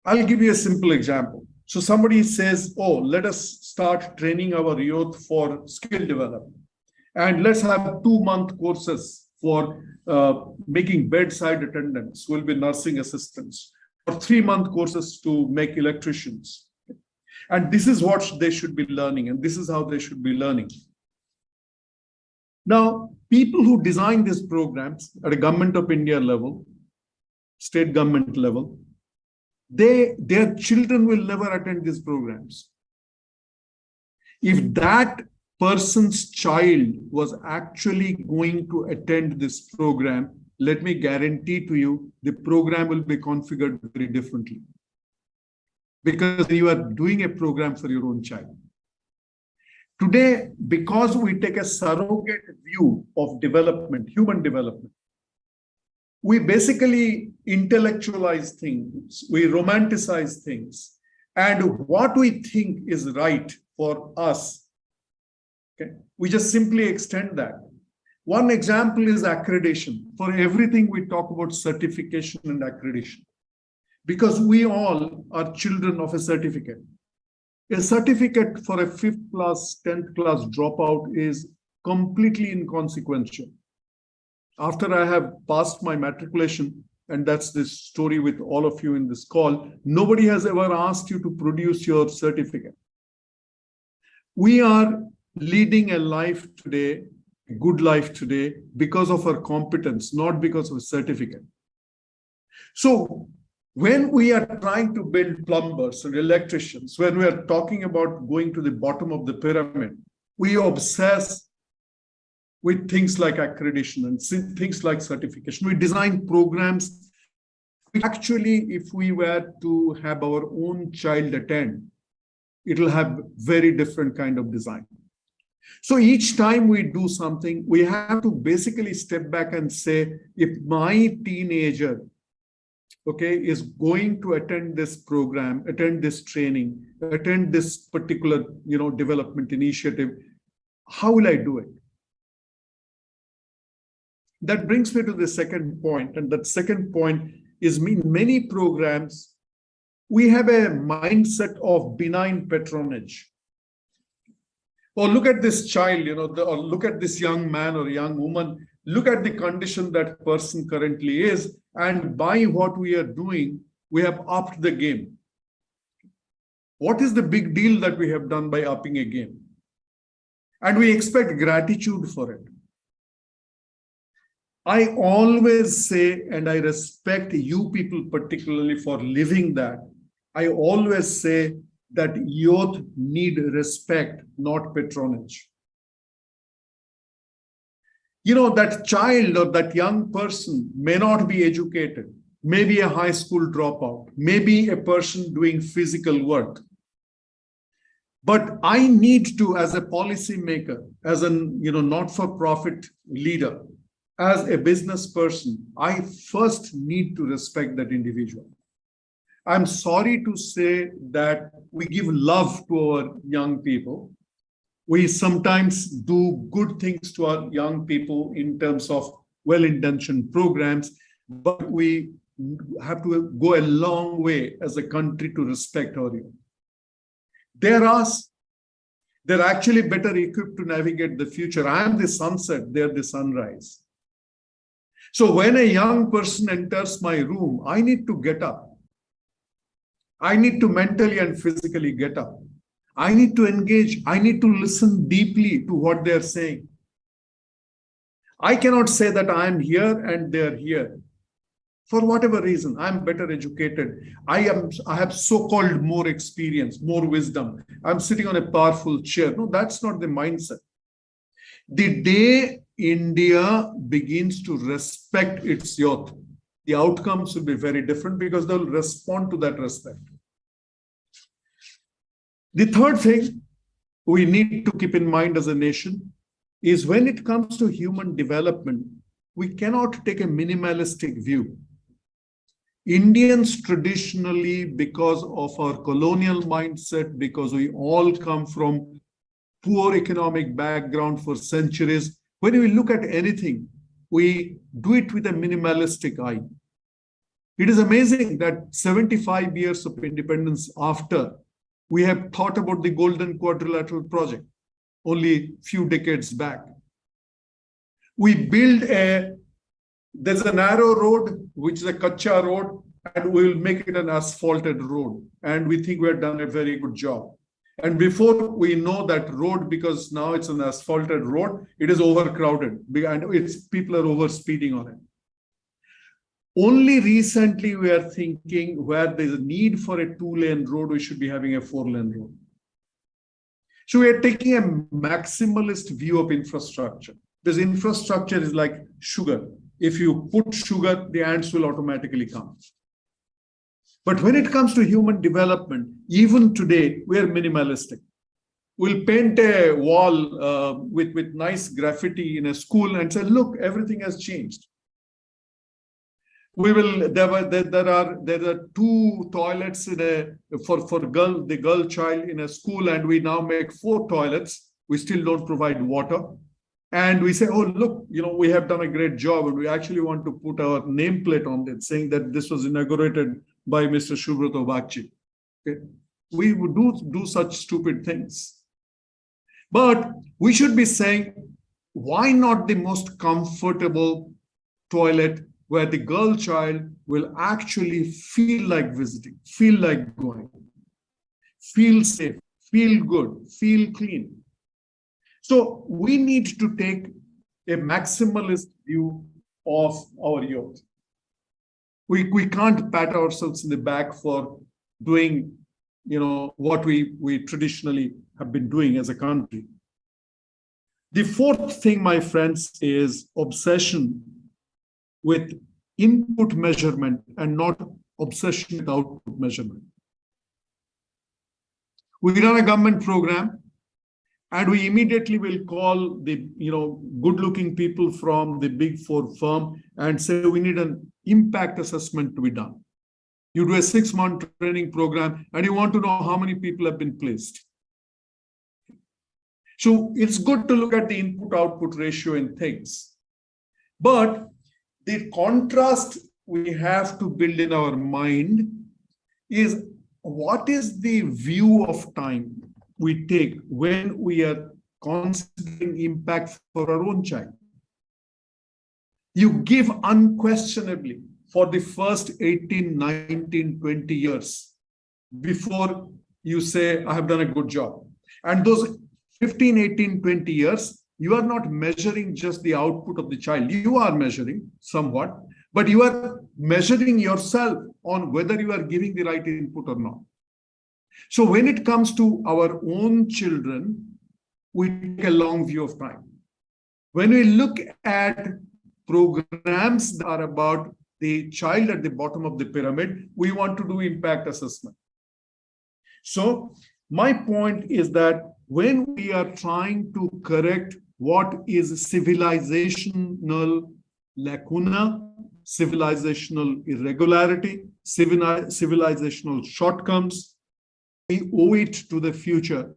I'll give you a simple example. So somebody says, oh, let us start training our youth for skill development. And let's have 2-month courses for making bedside attendants who will be nursing assistants, or 3-month courses to make electricians. And this is what they should be learning, and this is how they should be learning. Now, people who design these programs at a Government of India level, state government level, their children will never attend these programs. If that person's child was actually going to attend this program, let me guarantee to you, the program will be configured very differently. Because you are doing a program for your own child. Today, because we take a surrogate view of development, human development, we basically intellectualize things, we romanticize things, and what we think is right for us, okay, we just simply extend that. One example is accreditation. For everything we talk about certification and accreditation, because we all are children of a certificate. A certificate for a 5th class, 10th class dropout is completely inconsequential. After I have passed my matriculation, and that's this story with all of you in this call, nobody has ever asked you to produce your certificate. We are leading a life today, a good life today, because of our competence, not because of a certificate. So when we are trying to build plumbers or electricians, when we are talking about going to the bottom of the pyramid, we obsess with things like accreditation and things like certification. We design programs which actually, if we were to have our own child attend, it'll have very different kind of design. So each time we do something, we have to basically step back and say, if my teenager, okay, is going to attend this program, attend this training, attend this particular, development initiative, how will I do it? That brings me to the second point, and that second point is many programs, we have a mindset of benign patronage. Or look at this child, or look at this young man or young woman, look at the condition that person currently is, and by what we are doing, we have upped the game. What is the big deal that we have done by upping a game? And we expect gratitude for it. I always say, and I respect you people particularly for living that, I always say that youth need respect, not patronage. That child or that young person may not be educated, maybe a high school dropout, maybe a person doing physical work. But I need to, as a policymaker, as a not-for-profit leader, as a business person, I first need to respect that individual. I'm sorry to say that we give love to our young people. We sometimes do good things to our young people in terms of well-intentioned programs, but we have to go a long way as a country to respect our youth. They're actually better equipped to navigate the future. I am the sunset, they're the sunrise. So when a young person enters my room, I need to get up. I need to mentally and physically get up. I need to engage. I need to listen deeply to what they're saying. I cannot say that I am here and they're here. For whatever reason, I'm better educated. I have so-called more experience, more wisdom. I'm sitting on a powerful chair. No, that's not the mindset. The day India begins to respect its youth, the outcomes will be very different because they'll respond to that respect. The third thing we need to keep in mind as a nation is when it comes to human development, we cannot take a minimalistic view. Indians traditionally, because of our colonial mindset, because we all come from poor economic background for centuries, when we look at anything, we do it with a minimalistic eye. It is amazing that 75 years of independence after, we have thought about the Golden Quadrilateral project only few decades back. We build there's a narrow road, which is a Kacha road, and we will make it an asphalted road. And we think we have done a very good job. And before we know that road, because now it's an asphalted road, it is overcrowded and people are over speeding on it. Only recently we are thinking where there's a need for a 2-lane road, we should be having a 4-lane road. So we are taking a maximalist view of infrastructure. This infrastructure is like sugar. If you put sugar, the ants will automatically come. But when it comes to human development, even today, we are minimalistic. We'll paint a wall with nice graffiti in a school and say, look, everything has changed. There are 2 toilets for the girl child in a school, and we now make 4 toilets. We still don't provide water. And we say, oh, look, we have done a great job, and we actually want to put our nameplate on it saying that this was inaugurated by Mr. Subroto Bagchi. Okay? We would do such stupid things. But we should be saying, why not the most comfortable toilet where the girl child will actually feel like visiting, feel like going, feel safe, feel good, feel clean. So we need to take a maximalist view of our youth. We can't pat ourselves in the back for doing, what we traditionally have been doing as a country. The fourth thing, my friends, is obsession with input measurement and not obsession with output measurement. We run a government program, and we immediately will call the good-looking people from the Big 4 firm and say we need an impact assessment to be done. You do a 6-month training program, and you want to know how many people have been placed. So it's good to look at the input-output ratio in things. But the contrast we have to build in our mind is what is the view of time we take when we are considering impact for our own child. You give unquestionably for the first 18, 19, 20 years before you say, I have done a good job. And those 15, 18, 20 years, you are not measuring just the output of the child. You are measuring somewhat, but you are measuring yourself on whether you are giving the right input or not. So when it comes to our own children, we take a long view of time. When we look at programs that are about the child at the bottom of the pyramid, we want to do impact assessment. So my point is that when we are trying to correct what is civilizational lacuna, civilizational irregularity, civilizational shortcomings, we owe it to the future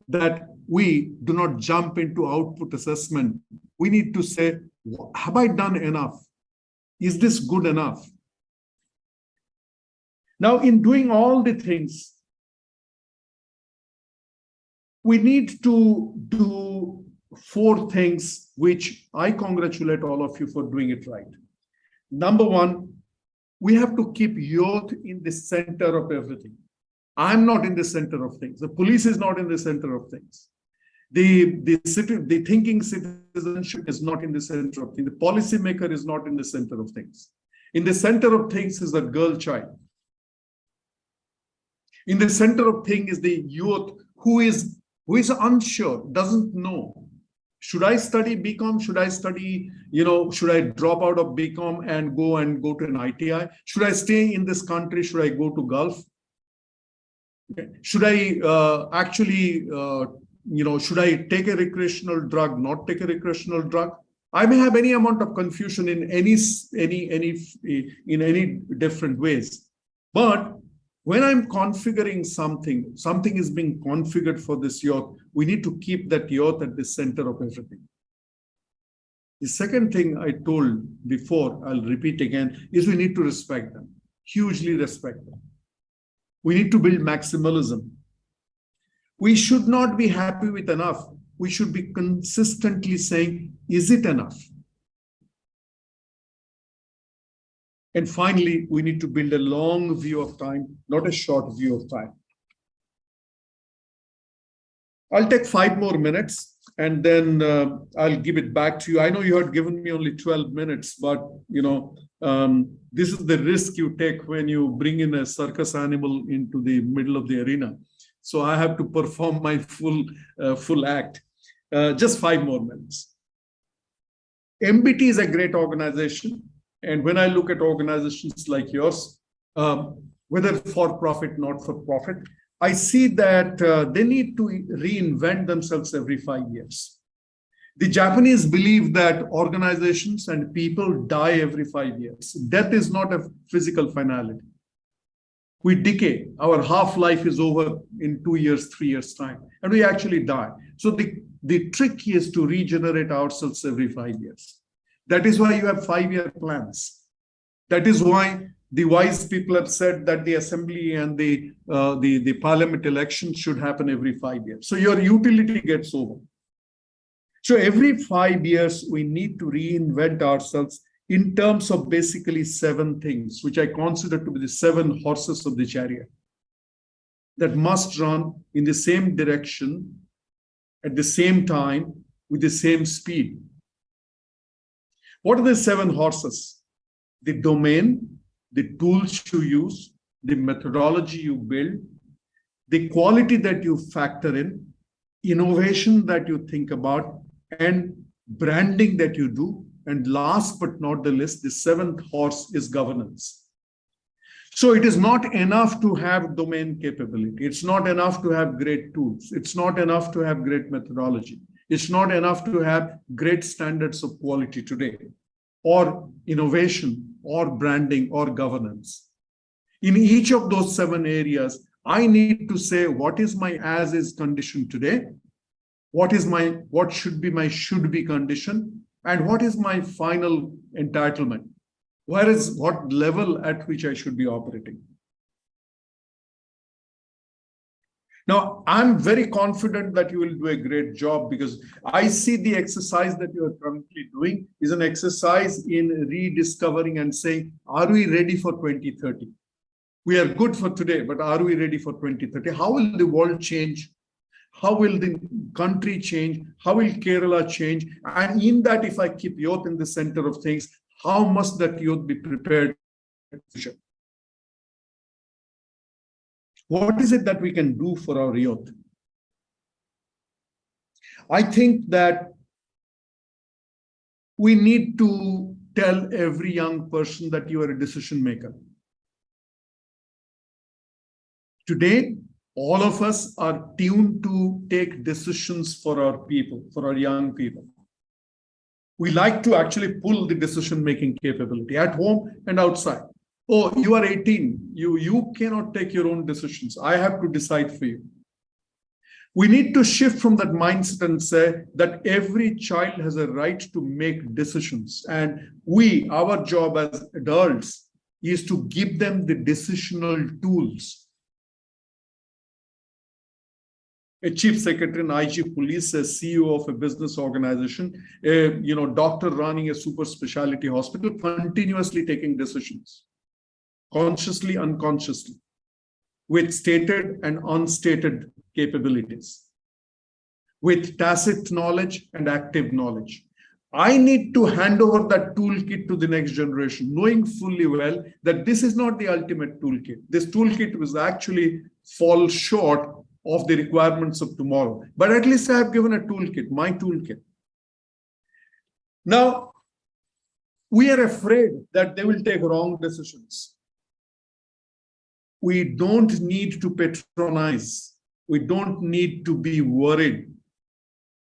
that we do not jump into output assessment. We need to say, have I done enough? Is this good enough? Now, in doing all the things, we need to do 4 things, which I congratulate all of you for doing it right. Number 1, we have to keep youth in the center of everything. I'm not in the center of things. The police is not in the center of things. The thinking citizenship is not in the center of things. The policymaker is not in the center of things. In the center of things is the girl child. In the center of things is the youth who is unsure, doesn't know. Should I study BCom? Should I study, should I drop out of BCom and go to an ITI? Should I stay in this country? Should I go to Gulf? Okay. Should I should I take a recreational drug, not take a recreational drug? I may have any amount of confusion in any different ways. But when I'm configuring something is being configured for this youth, we need to keep that youth at the center of everything. The second thing I told before, I'll repeat again, is we need to respect them, hugely respect them. We need to build maximalism. We should not be happy with enough. We should be consistently saying, is it enough? And finally, we need to build a long view of time, not a short view of time. I'll take 5 more minutes and then I'll give it back to you. I know you had given me only 12 minutes, but this is the risk you take when you bring in a circus animal into the middle of the arena. So I have to perform my full act. Just 5 more minutes. MBT is a great organization. And when I look at organizations like yours, whether for profit, not for profit, I see that they need to reinvent themselves every 5 years. The Japanese believe that organizations and people die every 5 years. Death is not a physical finality. We decay. Our half-life is over in 2 years, 3 years' time, and we actually die. So the trick is to regenerate ourselves every 5 years. That is why you have 5-year plans. That is why the wise people have said that the assembly and the parliament election should happen every 5 years. So your utility gets over. So every 5 years, we need to reinvent ourselves in terms of basically 7 things, which I consider to be the 7 horses of the chariot that must run in the same direction, at the same time, with the same speed. What are the 7 horses? The domain, the tools you use, the methodology you build, the quality that you factor in, innovation that you think about, and branding that you do. And last but not the least, the 7th horse is governance. So it is not enough to have domain capability. It's not enough to have great tools. It's not enough to have great methodology. It's not enough to have great standards of quality today, or innovation, or branding, or governance. In each of those 7 areas, I need to say, what is my as-is condition today? What should be my should-be condition? And what is my final entitlement? What level at which I should be operating? Now, I'm very confident that you will do a great job, because I see the exercise that you are currently doing is an exercise in rediscovering and saying, are we ready for 2030? We are good for today, but are we ready for 2030? How will the world change? How will the country change? How will Kerala change? And in that, if I keep youth in the center of things, how must that youth be prepared for the future? What is it that we can do for our youth? I think that we need to tell every young person that you are a decision maker. Today, all of us are tuned to take decisions for our people, for our young people. We like to actually pull the decision-making capability at home and outside. Oh, you are 18. You cannot take your own decisions. I have to decide for you. We need to shift from that mindset and say that every child has a right to make decisions. And our job as adults is to give them the decisional tools. a chief secretary in IG police, a CEO of a business organization, a doctor running a super specialty hospital, continuously taking decisions, consciously, unconsciously, with stated and unstated capabilities, with tacit knowledge and active knowledge. I need to hand over that toolkit to the next generation, knowing fully well that this is not the ultimate toolkit. This toolkit will actually fall short of the requirements of tomorrow. But at least I have given a toolkit, my toolkit. Now, we are afraid that they will take wrong decisions. We don't need to patronize. We don't need to be worried.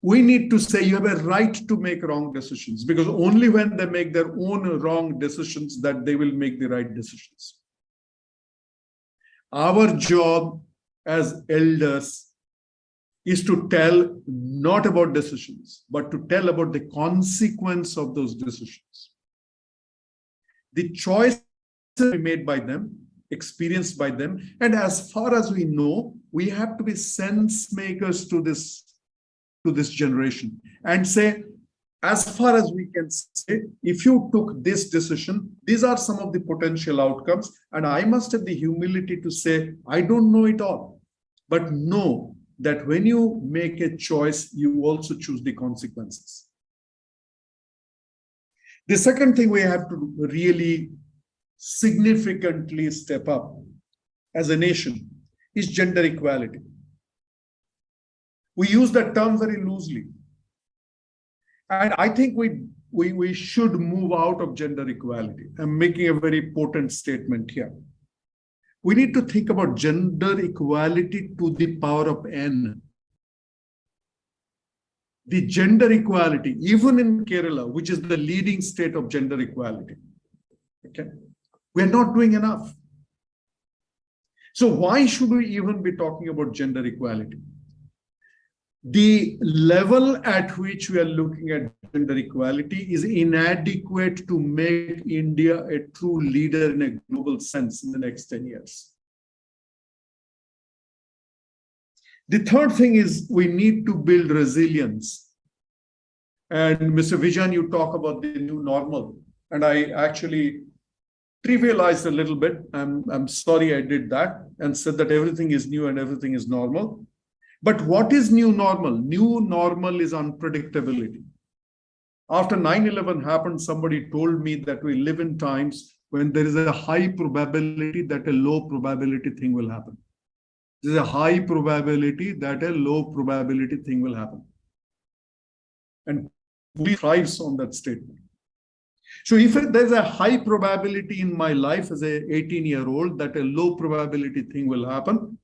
We need to say you have a right to make wrong decisions, because only when they make their own wrong decisions that they will make the right decisions. Our job as elders is to tell not about decisions, but to tell about the consequence of those decisions. The choices made by them, experienced by them, and as far as we know, we have to be sense makers to this generation and say, as far as we can say, if you took this decision, these are some of the potential outcomes, and I must have the humility to say, I don't know it all, but know that when you make a choice, you also choose the consequences. The second thing we have to really significantly step up as a nation is gender equality. We use that term very loosely. And I think we should move out of gender equality. I'm making a very potent statement here. We need to think about gender equality to the power of N. The gender equality, even in Kerala, which is the leading state of gender equality, okay, we're not doing enough. So why should we even be talking about gender equality? The level at which we are looking at gender equality is inadequate to make India a true leader in a global sense in the next 10 years. The third thing is we need to build resilience. And Mr. Vijan, you talk about the new normal, and I actually trivialized a little bit. I'm sorry I did that and said that everything is new and everything is normal. But what is new normal? New normal is unpredictability. After 9/11 happened, somebody told me that we live in times when there is a high probability that a low probability thing will happen. There's a high probability that a low probability thing will happen. And we thrives on that statement. So if there's a high probability in my life as a 18-year-old that a low probability thing will happen,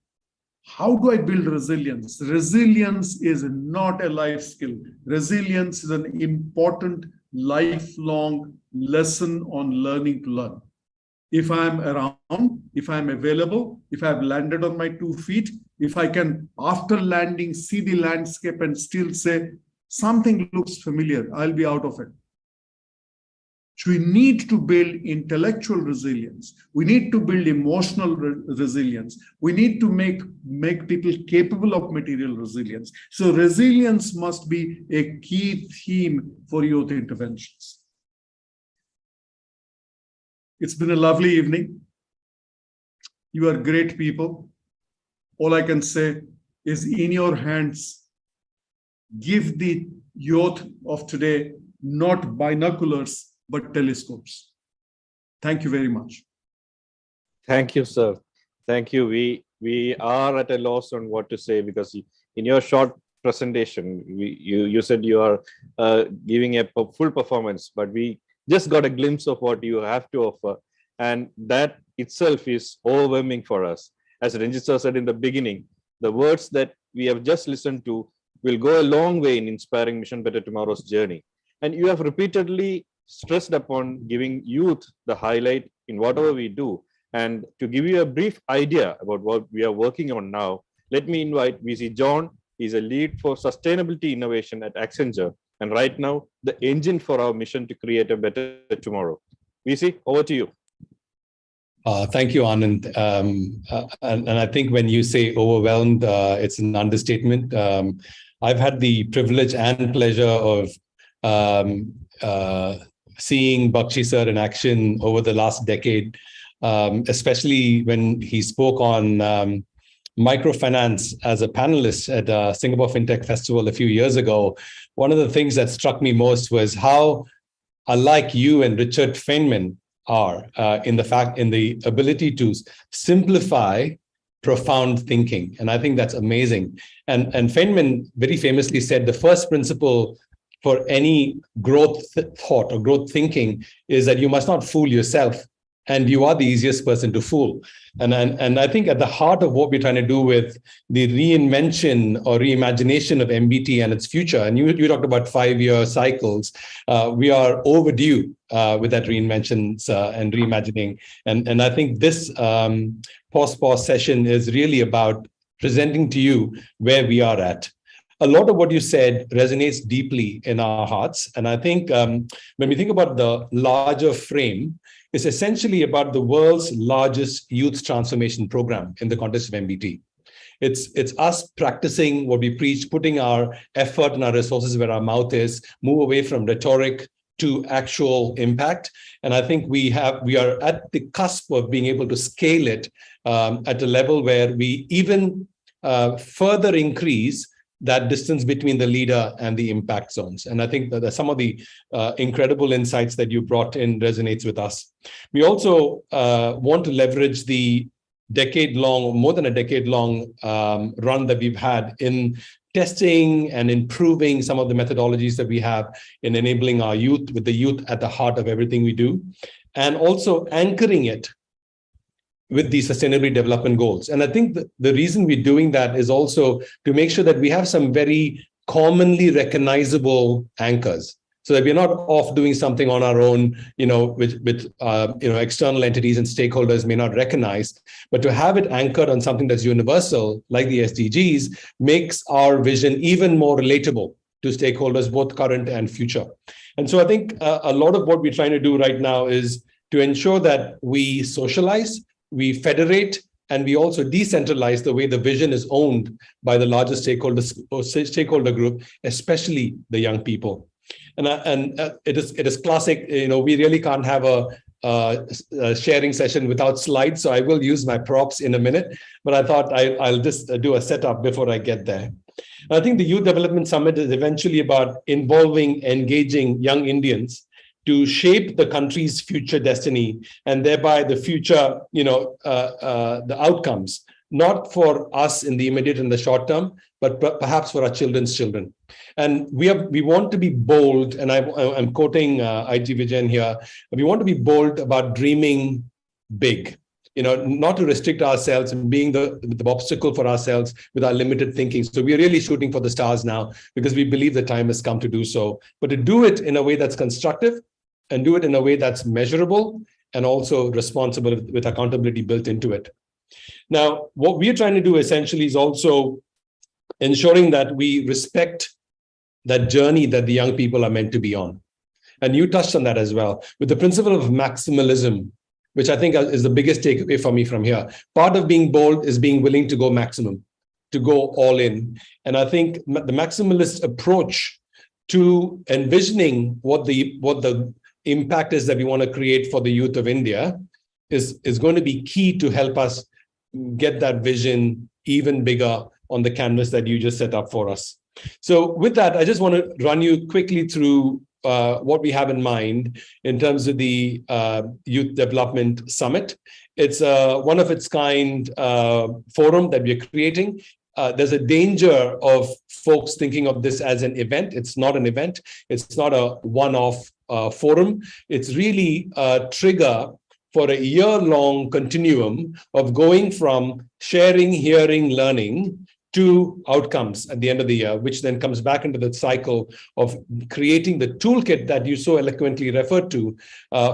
how do I build resilience? Resilience is not a life skill. Resilience is an important lifelong lesson on learning to learn. If I'm around, if I'm available, if I've landed on my 2 feet, if I can, after landing, see the landscape and still say, something looks familiar, I'll be out of it. So we need to build intellectual resilience. We need to build emotional resilience. We need to make people capable of material resilience. So resilience must be a key theme for youth interventions. It's been a lovely evening. You are great people. All I can say is in your hands, give the youth of today not binoculars, but telescopes. Thank you very much. Thank you, sir. Thank you. We are at a loss on what to say, because in your short presentation, you said you are giving a full performance, but we just got a glimpse of what you have to offer. And that itself is overwhelming for us. As Ranjit sir said in the beginning, the words that we have just listened to will go a long way in inspiring Mission Better Tomorrow's journey. And you have repeatedly stressed upon giving youth the highlight in whatever we do. And to give you a brief idea about what we are working on now, let me invite VC John. He's a lead for sustainability innovation at Accenture, and right now the engine for our mission to create a better tomorrow. VC, over to you. Thank you, Anand. And I think when you say overwhelmed, it's an understatement. I've had the privilege and pleasure of seeing Bagchi sir in action over the last decade, especially when he spoke on microfinance as a panelist at Singapore FinTech Festival a few years ago. One of the things that struck me most was how alike you and Richard Feynman are in the ability to simplify profound thinking. And I think that's amazing. And Feynman very famously said the first principle for any growth thought or growth thinking is that you must not fool yourself, and you are the easiest person to fool. And I think at the heart of what we're trying to do with the reinvention or reimagination of MBT and its future, and you talked about 5-year cycles, we are overdue with that reinvention and reimagining. And I think this pause session is really about presenting to you where we are at. A lot of what you said resonates deeply in our hearts. And I think when we think about the larger frame, it's essentially about the world's largest youth transformation program in the context of MBT. It's us practicing what we preach, putting our effort and our resources where our mouth is, move away from rhetoric to actual impact. And I think we are at the cusp of being able to scale it at a level where we even further increase that distance between the leader and the impact zones. And I think that some of the incredible insights that you brought in resonates with us. We also want to leverage the more than a decade-long run that we've had in testing and improving some of the methodologies that we have in enabling our youth, with the youth at the heart of everything we do, and also anchoring it with the Sustainable Development Goals. And I think the reason we're doing that is also to make sure that we have some very commonly recognizable anchors, so that we're not off doing something on our own, with external entities and stakeholders may not recognize, but to have it anchored on something that's universal, like the SDGs, makes our vision even more relatable to stakeholders, both current and future. And so I think a lot of what we're trying to do right now is to ensure that we socialize, we federate, and we also decentralize the way the vision is owned by the largest stakeholder group, especially the young people. And it is classic. We really can't have a sharing session without slides, so I will use my props in a minute. But I thought I'll just do a setup before I get there. I think the Youth Development Summit is eventually about engaging young Indians to shape the country's future destiny, and thereby the future, the outcomes, not for us in the immediate and the short term, but perhaps for our children's children. And we want to be bold, and I'm quoting IG Vijayan here. We want to be bold about dreaming big, not to restrict ourselves and being the obstacle for ourselves with our limited thinking. So we're really shooting for the stars now, because we believe the time has come to do so, but to do it in a way that's constructive and do it in a way that's measurable and also responsible, with accountability built into it. Now, what we're trying to do essentially is also ensuring that we respect that journey that the young people are meant to be on. And you touched on that as well, with the principle of maximalism, which I think is the biggest takeaway for me from here. Part of being bold is being willing to go maximum, to go all in. And I think the maximalist approach to envisioning what the impact is that we want to create for the youth of India is going to be key to help us get that vision even bigger on the canvas that you just set up for us. So with that, I just want to run you quickly through what we have in mind in terms of the Youth Development Summit. It's a one of its kind forum that we're creating. There's a danger of folks thinking of this as an event. It's not an event. It's not a one-off forum. It's really a trigger for a year-long continuum of going from sharing, hearing, learning to outcomes at the end of the year, which then comes back into the cycle of creating the toolkit that you so eloquently referred to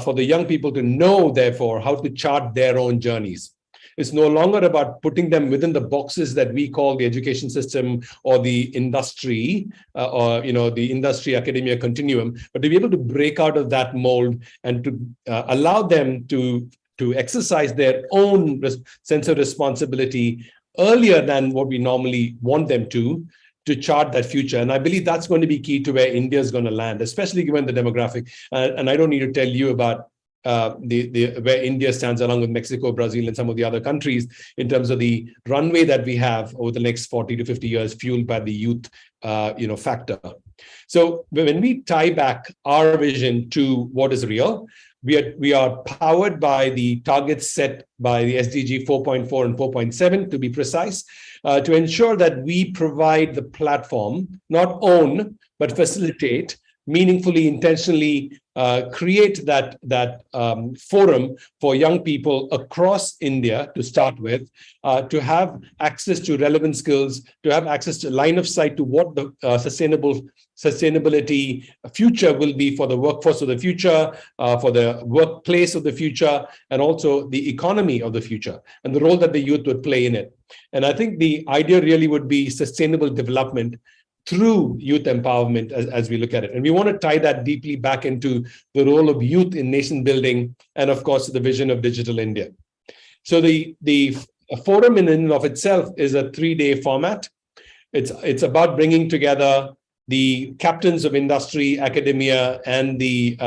for the young people to know, therefore, how to chart their own journeys. It's no longer about putting them within the boxes that we call the education system or the industry or the industry academia continuum, but to be able to break out of that mold and to allow them to to exercise their own sense of responsibility earlier than what we normally want them to chart that future. And I believe that's going to be key to where India is going to land, especially given the demographic. And I don't need to tell you about where India stands along with Mexico, Brazil, and some of the other countries in terms of the runway that we have over the next 40 to 50 years, fueled by the youth, factor. So when we tie back our vision to what is real, we are powered by the targets set by the SDG 4.4 and 4.7, to be precise, to ensure that we provide the platform, not own, but facilitate, meaningfully, intentionally create that forum for young people across India to start with, to have access to relevant skills, to have access to line of sight to what the sustainability future will be for the workforce of the future, for the workplace of the future, and also the economy of the future, and the role that the youth would play in it. And I think the idea really would be sustainable development through youth empowerment as we look at it. And we want to tie that deeply back into the role of youth in nation building, and of course, the vision of Digital India. So the forum in and of itself is a 3-day format. It's about bringing together the captains of industry, academia, and the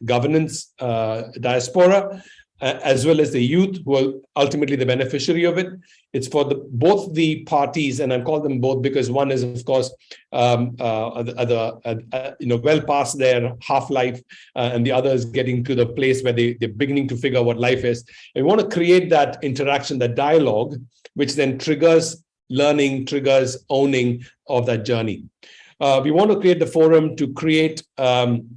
governance diaspora, as well as the youth, who are ultimately the beneficiary of it. It's for both the parties, and I call them both because one is, of course, well past their half-life, and the other is getting to the place where they're beginning to figure out what life is. And we want to create that interaction, that dialogue, which then triggers learning, triggers owning of that journey. We want to create the forum to create coming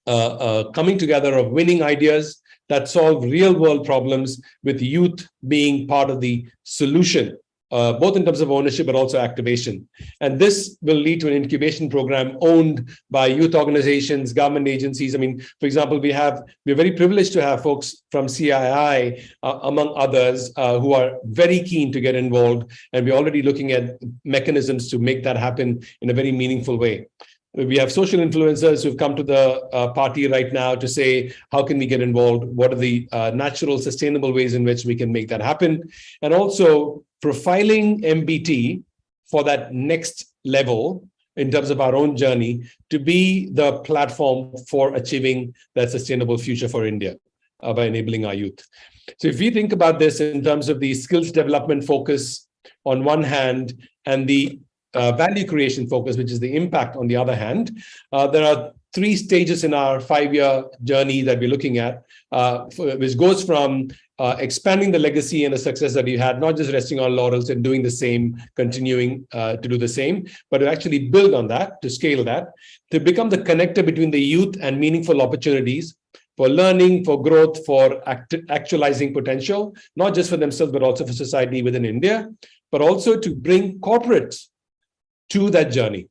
together of winning ideas that solve real-world problems, with youth being part of the solution, both in terms of ownership but also activation. And this will lead to an incubation program owned by youth organizations, government agencies. I mean, for example, we're very privileged to have folks from CII, among others, who are very keen to get involved, and we're already looking at mechanisms to make that happen in a very meaningful way. We have social influencers who've come to the party right now to say, how can we get involved? What are the natural, sustainable ways in which we can make that happen? And also profiling MBT for that next level in terms of our own journey to be the platform for achieving that sustainable future for India by enabling our youth. So if we think about this in terms of the skills development focus on one hand, and the value creation focus, which is the impact on the other hand, there are 3 stages in our 5-year journey that we're looking at, which goes from expanding the legacy and the success that we had, not just resting on laurels and doing the same, continuing to do the same, but to actually build on that, to scale that, to become the connector between the youth and meaningful opportunities for learning, for growth, for actualizing potential, not just for themselves, but also for society within India, but also to bring corporates to that journey.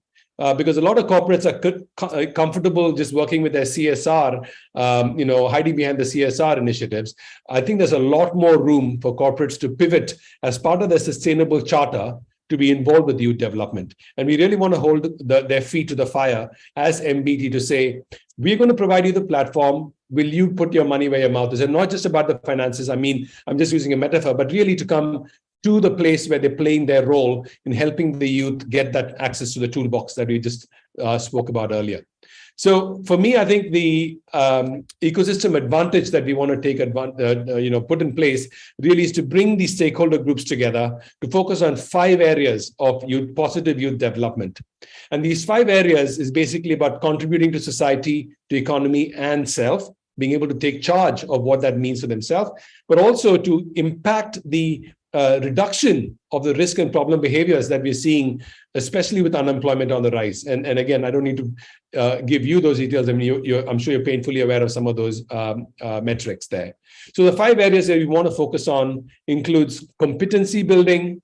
Because a lot of corporates are comfortable just working with their CSR, hiding behind the CSR initiatives. I think there's a lot more room for corporates to pivot as part of their sustainable charter to be involved with youth development. And we really want to hold their feet to the fire as MBT to say, we're going to provide you the platform. Will you put your money where your mouth is? And not just about the finances. I mean, I'm just using a metaphor, but really to come to the place where they're playing their role in helping the youth get that access to the toolbox that we just spoke about earlier. So for me, I think the ecosystem advantage that we want to take put in place really is to bring these stakeholder groups together to focus on 5 areas of positive youth development. And these 5 areas is basically about contributing to society, to economy, and self, being able to take charge of what that means for themselves, but also to impact the reduction of the risk and problem behaviors that we're seeing, especially with unemployment on the rise. And again, I don't need to give you those details. I mean, I'm sure you're painfully aware of some of those metrics there. So the 5 areas that we want to focus on includes competency building,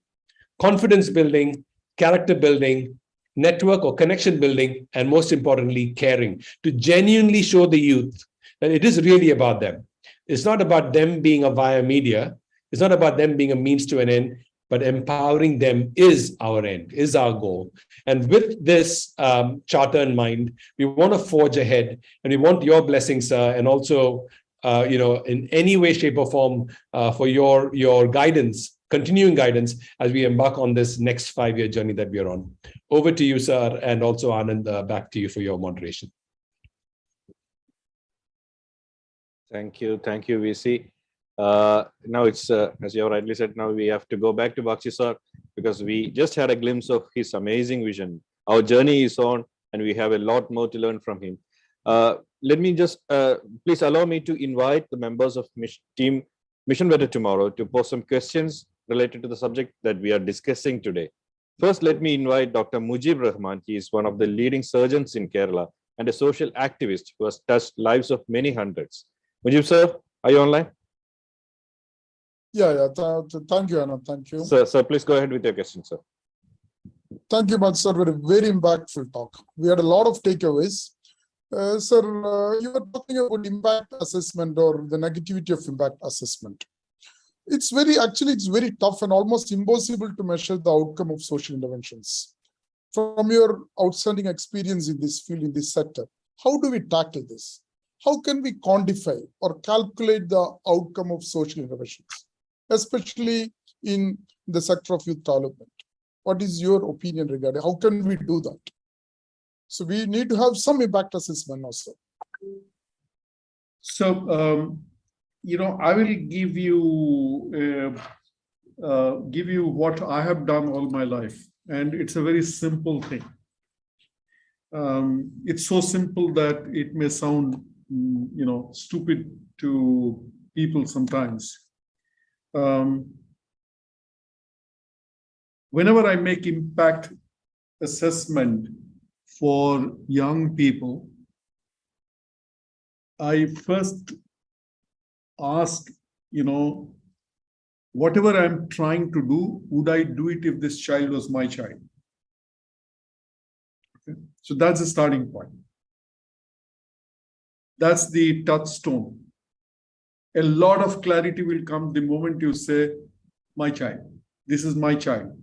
confidence building, character building, network or connection building, and most importantly, caring, to genuinely show the youth that it is really about them. It's not about them being a via media. It's not about them being a means to an end, but empowering them is our end, is our goal. And with this charter in mind, we want to forge ahead, and we want your blessings, sir, and also in any way, shape, or form for your guidance, continuing guidance as we embark on this next 5-year journey that we are on. Over to you, sir, and also Anand, back to you for your moderation. Thank you, VC. Now it's, as you have rightly said, now we have to go back to Bagchi sir, because we just had a glimpse of his amazing vision. Our journey is on, and we have a lot more to learn from him. Let me just, please allow me to invite the members of team Mission Better Tomorrow to pose some questions related to the subject that we are discussing today. First, let me invite Dr. Mujib Rahman. He is one of the leading surgeons in Kerala and a social activist who has touched lives of many hundreds. Mujib sir, are you online? Yeah. Thank you, Anand. Thank you. Sir, please go ahead with your question, sir. Thank you much, sir. Very impactful talk. We had a lot of takeaways. Sir, you were talking about impact assessment or the negativity of impact assessment. It's very tough and almost impossible to measure the outcome of social interventions. From your outstanding experience in this field, in this sector, how do we tackle this? How can we quantify or calculate the outcome of social interventions, especially in the sector of youth development? What is your opinion regarding how can we do that? So we need to have some impact assessment also. So, I will give you what I have done all my life, and it's a very simple thing. It's so simple that it may sound, stupid to people sometimes. Whenever I make impact assessment for young people, I first ask, whatever I'm trying to do, would I do it if this child was my child? Okay. So that's the starting point. That's the touchstone. A lot of clarity will come the moment you say, my child, this is my child.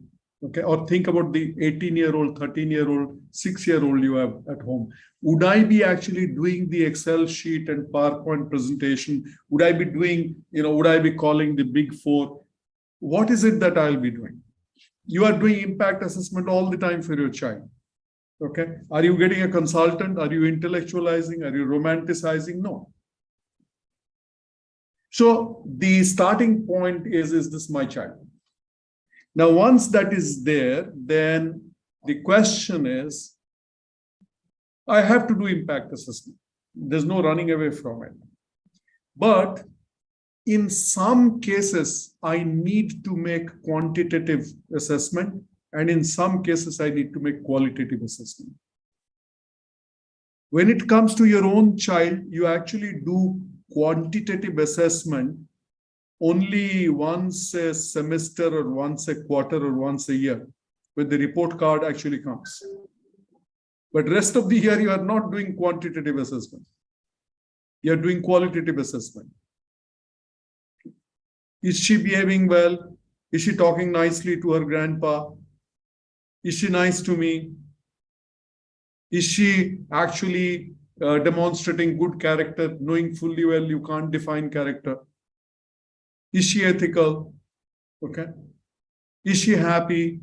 Okay, or think about the 18-year-old, 13-year-old, 6-year-old you have at home. Would I be actually doing the Excel sheet and PowerPoint presentation? Would I be doing, would I be calling the big four? What is it that I'll be doing? You are doing impact assessment all the time for your child. Okay, are you getting a consultant? Are you intellectualizing? Are you romanticizing? No. So the starting point is this my child? Now, once that is there, then the question is, I have to do impact assessment. There's no running away from it. But in some cases, I need to make quantitative assessment, and in some cases, I need to make qualitative assessment. When it comes to your own child, you actually do quantitative assessment only once a semester or once a quarter or once a year, when the report card actually comes. But rest of the year, you are not doing quantitative assessment. You are doing qualitative assessment. Is she behaving well? Is she talking nicely to her grandpa? Is she nice to me? Is she actually demonstrating good character, knowing fully well you can't define character? Is she ethical? Okay. Is she happy?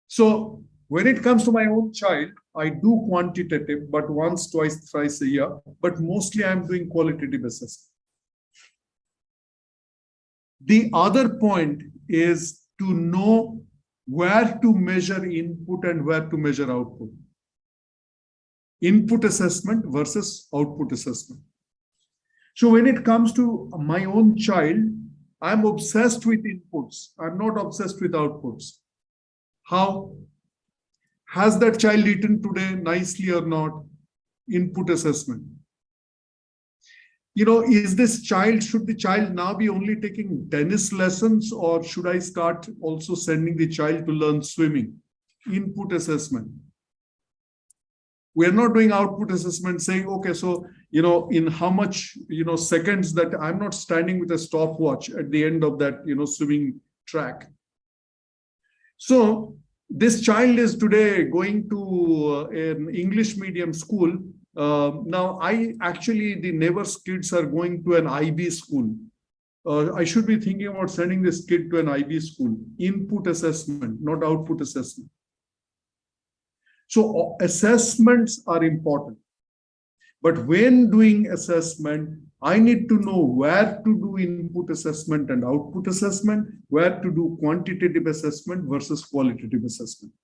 So when it comes to my own child, I do quantitative, but once, twice, thrice a year, but mostly I'm doing qualitative assessment. The other point is to know where to measure input and where to measure output. Input assessment versus output assessment. So when it comes to my own child, I'm obsessed with inputs. I'm not obsessed with outputs. How? Has that child eaten today nicely or not? Input assessment. Is this child, should the child now be only taking tennis lessons, or should I start also sending the child to learn swimming? Input assessment. We're not doing output assessment saying, okay, so, in how much, seconds that I'm not standing with a stopwatch at the end of that, swimming track. So this child is today going to an English medium school. Now, the neighbors' kids are going to an IB school. I should be thinking about sending this kid to an IB school. Input assessment, not output assessment. So assessments are important. But when doing assessment, I need to know where to do input assessment and output assessment, where to do quantitative assessment versus qualitative assessment.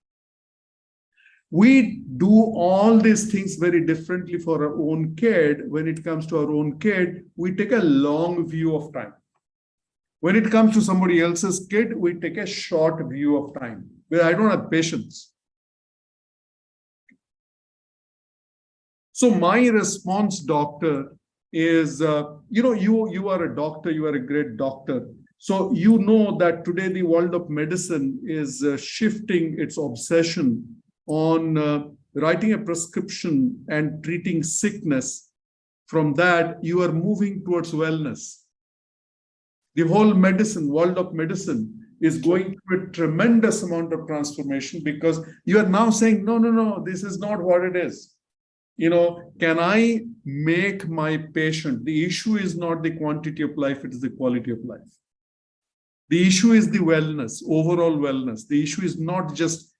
We do all these things very differently for our own kid. When it comes to our own kid, we take a long view of time. When it comes to somebody else's kid, we take a short view of time, where I don't have patience. So my response, doctor, is, you are a doctor, you are a great doctor. So you know that today the world of medicine is shifting its obsession on writing a prescription and treating sickness. From that, you are moving towards wellness. The whole world of medicine is going through a tremendous amount of transformation, because you are now saying, no, this is not what it is. Can I make my patient? The issue is not the quantity of life, it is the quality of life. The issue is the wellness, overall wellness. The issue is not just,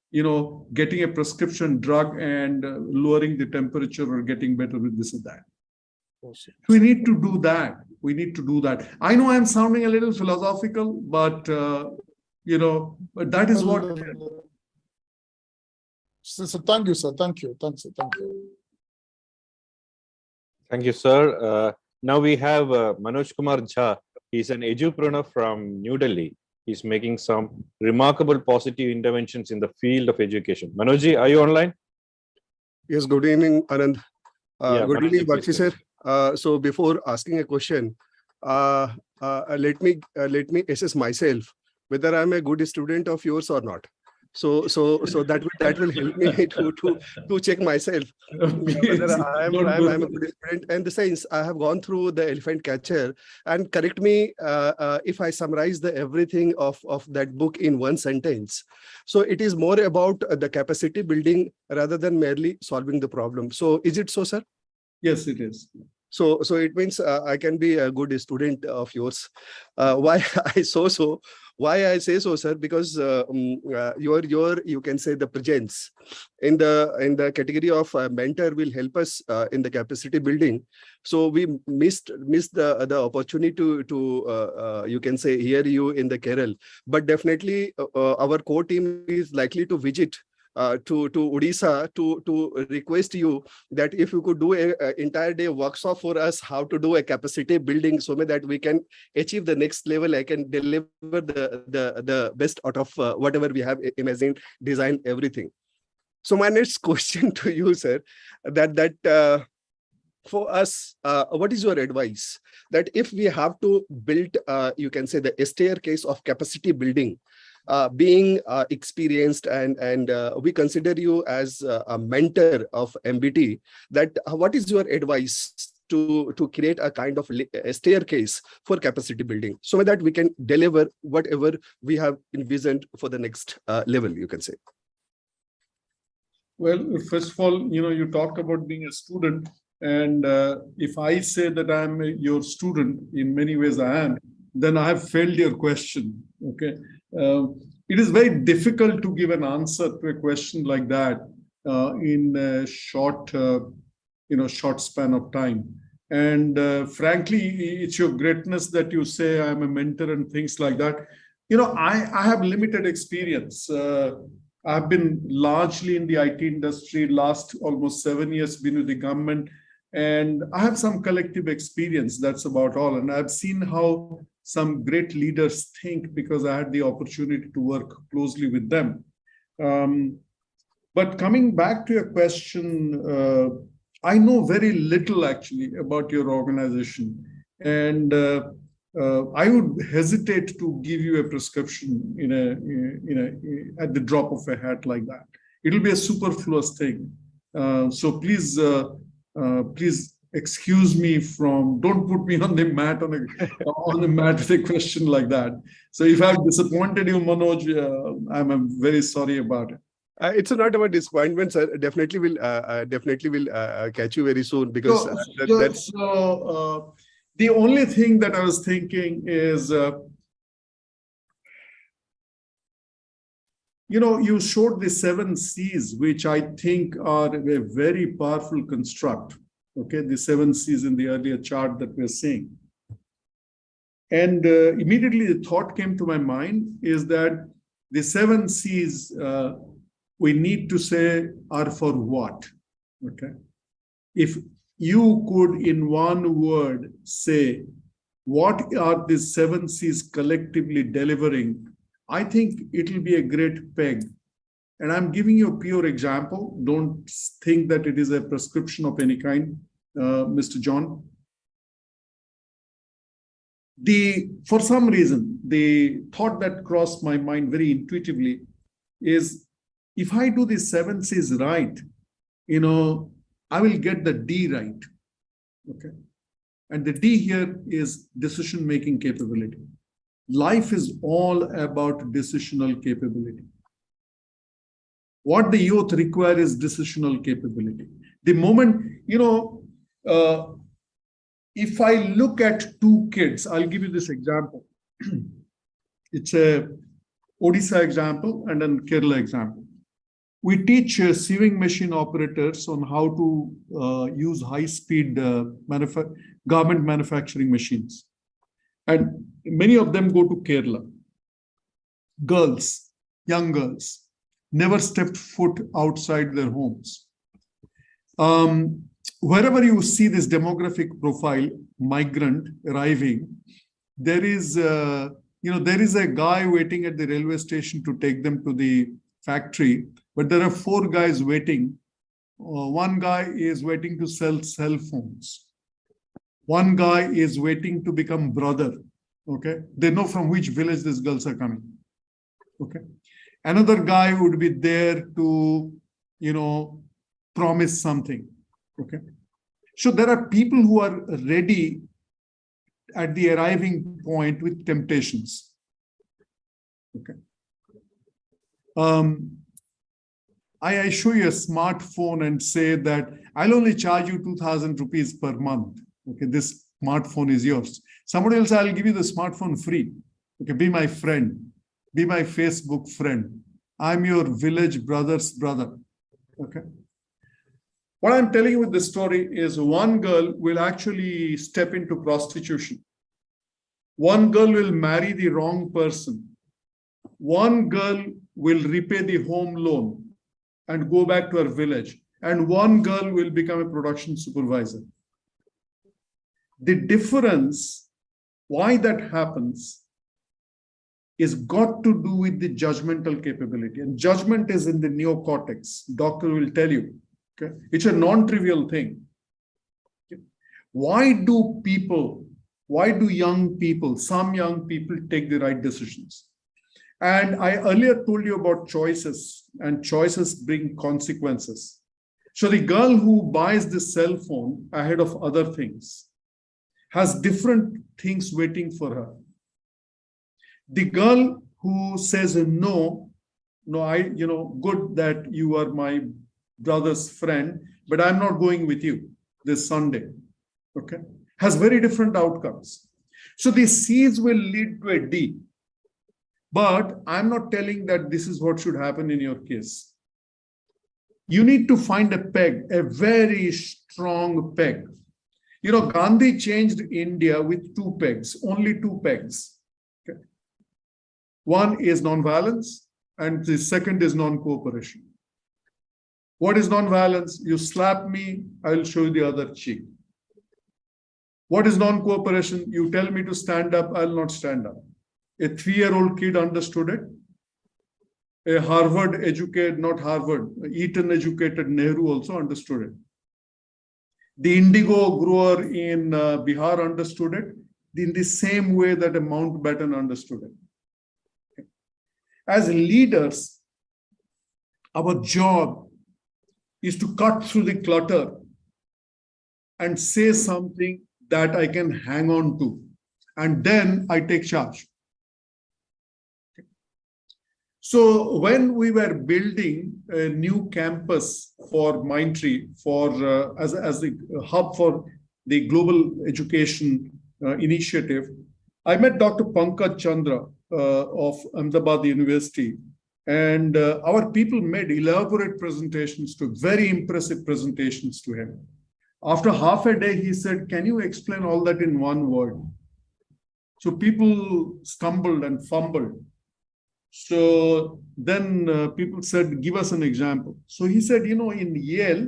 getting a prescription drug and lowering the temperature or getting better with this or that. We need to do that. I know I'm sounding a little philosophical, but, but that is what. So thank you, sir. Thank you. Thank you. Thank you, sir. Now we have Manoj Kumar Jha. He's an edupreneur from New Delhi. He's making some remarkable positive interventions in the field of education. Manojji, are you online? Yes, good evening, Anand. Good Manoj, evening, please Bagchi sir. So before asking a question, let me assess myself whether I'm a good student of yours or not. So that will help me to check myself whether I'm a good student. And the science, I have gone through the elephant catcher, and correct me if I summarize everything of that book in one sentence. So it is more about the capacity building rather than merely solving the problem. So is it so, sir? Yes, it is. So it means I can be a good student of yours. Why I say so, sir? Because your you can say the presence in the category of mentor will help us in the capacity building. So we missed the opportunity to you can say hear you in the Kerala, but definitely our core team is likely to visit to Odisha to request you that if you could do a entire day workshop for us, how to do a capacity building, so that we can achieve the next level. I can deliver the best out of whatever we have imagined, designed, everything. So my next question to you, sir, that for us, what is your advice that if we have to build, you can say the staircase of capacity building, being experienced and we consider you as a mentor of MBT, that what is your advice to create a kind of a staircase for capacity building so that we can deliver whatever we have envisioned for the next level, you can say? Well, first of all, you talked about being a student, and if I say that I'm your student, in many ways I am, then I have failed your question. Okay. It is very difficult to give an answer to a question like that in a short span of time. And frankly, it's your greatness that you say I'm a mentor and things like that. I have limited experience. I've been largely in the IT industry, last almost 7 years been with the government, and I have some collective experience. That's about all. And I've seen how some great leaders think because I had the opportunity to work closely with them. But coming back to your question, I know very little actually about your organization, and I would hesitate to give you a prescription at the drop of a hat like that. It'll be a superfluous thing. So please excuse me don't put me on the mat with a question like that. So if I've disappointed you, Manoj, I'm very sorry about it. It's not about disappointments. I definitely will catch you very soon because that's the only thing that I was thinking is, you showed the 7 C's, which I think are a very powerful construct. Okay, the 7 C's in the earlier chart that we're seeing. And immediately the thought came to my mind is that the 7 C's we need to say are for what? Okay. If you could in one word say, what are the 7 C's collectively delivering? I think it will be a great peg. And I'm giving you a pure example. Don't think that it is a prescription of any kind, Mr. John. For some reason, the thought that crossed my mind very intuitively is, if I do the 7 C's right, I will get the D right. Okay. And the D here is decision-making capability. Life is all about decisional capability. What the youth require is decisional capability. The moment, if I look at 2 kids, I'll give you this example. It's a Odisha example and then Kerala example. We teach sewing machine operators on how to use high-speed garment manufacturing machines. And many of them go to Kerala. Girls, young girls, never stepped foot outside their homes. Wherever you see this demographic profile, migrant arriving, there is a guy waiting at the railway station to take them to the factory, but there are 4 guys waiting. One guy is waiting to sell cell phones. One guy is waiting to become brother. Okay, they know from which village these girls are coming. Okay, another guy would be there to, promise something. Okay, so there are people who are ready at the arriving point with temptations. Okay. I show you a smartphone and say that I'll only charge you 2,000 rupees per month. Okay, this smartphone is yours. Somebody else, I'll give you the smartphone free. Okay, be my friend. Be my Facebook friend. I'm your village brother's brother. Okay. What I'm telling you with this story is one girl will actually step into prostitution. One girl will marry the wrong person. One girl will repay the home loan and go back to her village. And one girl will become a production supervisor. The difference, why that happens, is got to do with the judgmental capability. And judgment is in the neocortex. Doctor will tell you. Okay? It's a non-trivial thing. Okay? Why do young people, some young people take the right decisions? And I earlier told you about choices, and choices bring consequences. So the girl who buys the cell phone ahead of other things has different things waiting for her. The girl who says no, good that you are my brother's friend, but I'm not going with you this Sunday. Okay, has very different outcomes. So the C's will lead to a D. But I'm not telling that this is what should happen in your case. You need to find a peg, a very strong peg. Gandhi changed India with 2 pegs, only 2 pegs. Okay. One is non-violence, and the second is non-cooperation. What is non-violence? You slap me, I will show you the other cheek. What is non-cooperation? You tell me to stand up, I will not stand up. A 3-year-old kid understood it. A Harvard educated, not Harvard, Eton educated Nehru also understood it. The indigo grower in Bihar understood it in the same way that a Mountbatten understood it. As leaders, our job is to cut through the clutter and say something that I can hang on to. And then I take charge. So when we were building a new campus for Mindtree as the hub for the global education initiative, I met Dr. Pankaj Chandra of Ahmedabad University, and our people made elaborate presentations very impressive presentations to him. After half a day, he said, "Can you explain all that in one word?" So people stumbled and fumbled. So then people said, "Give us an example." So he said, in Yale,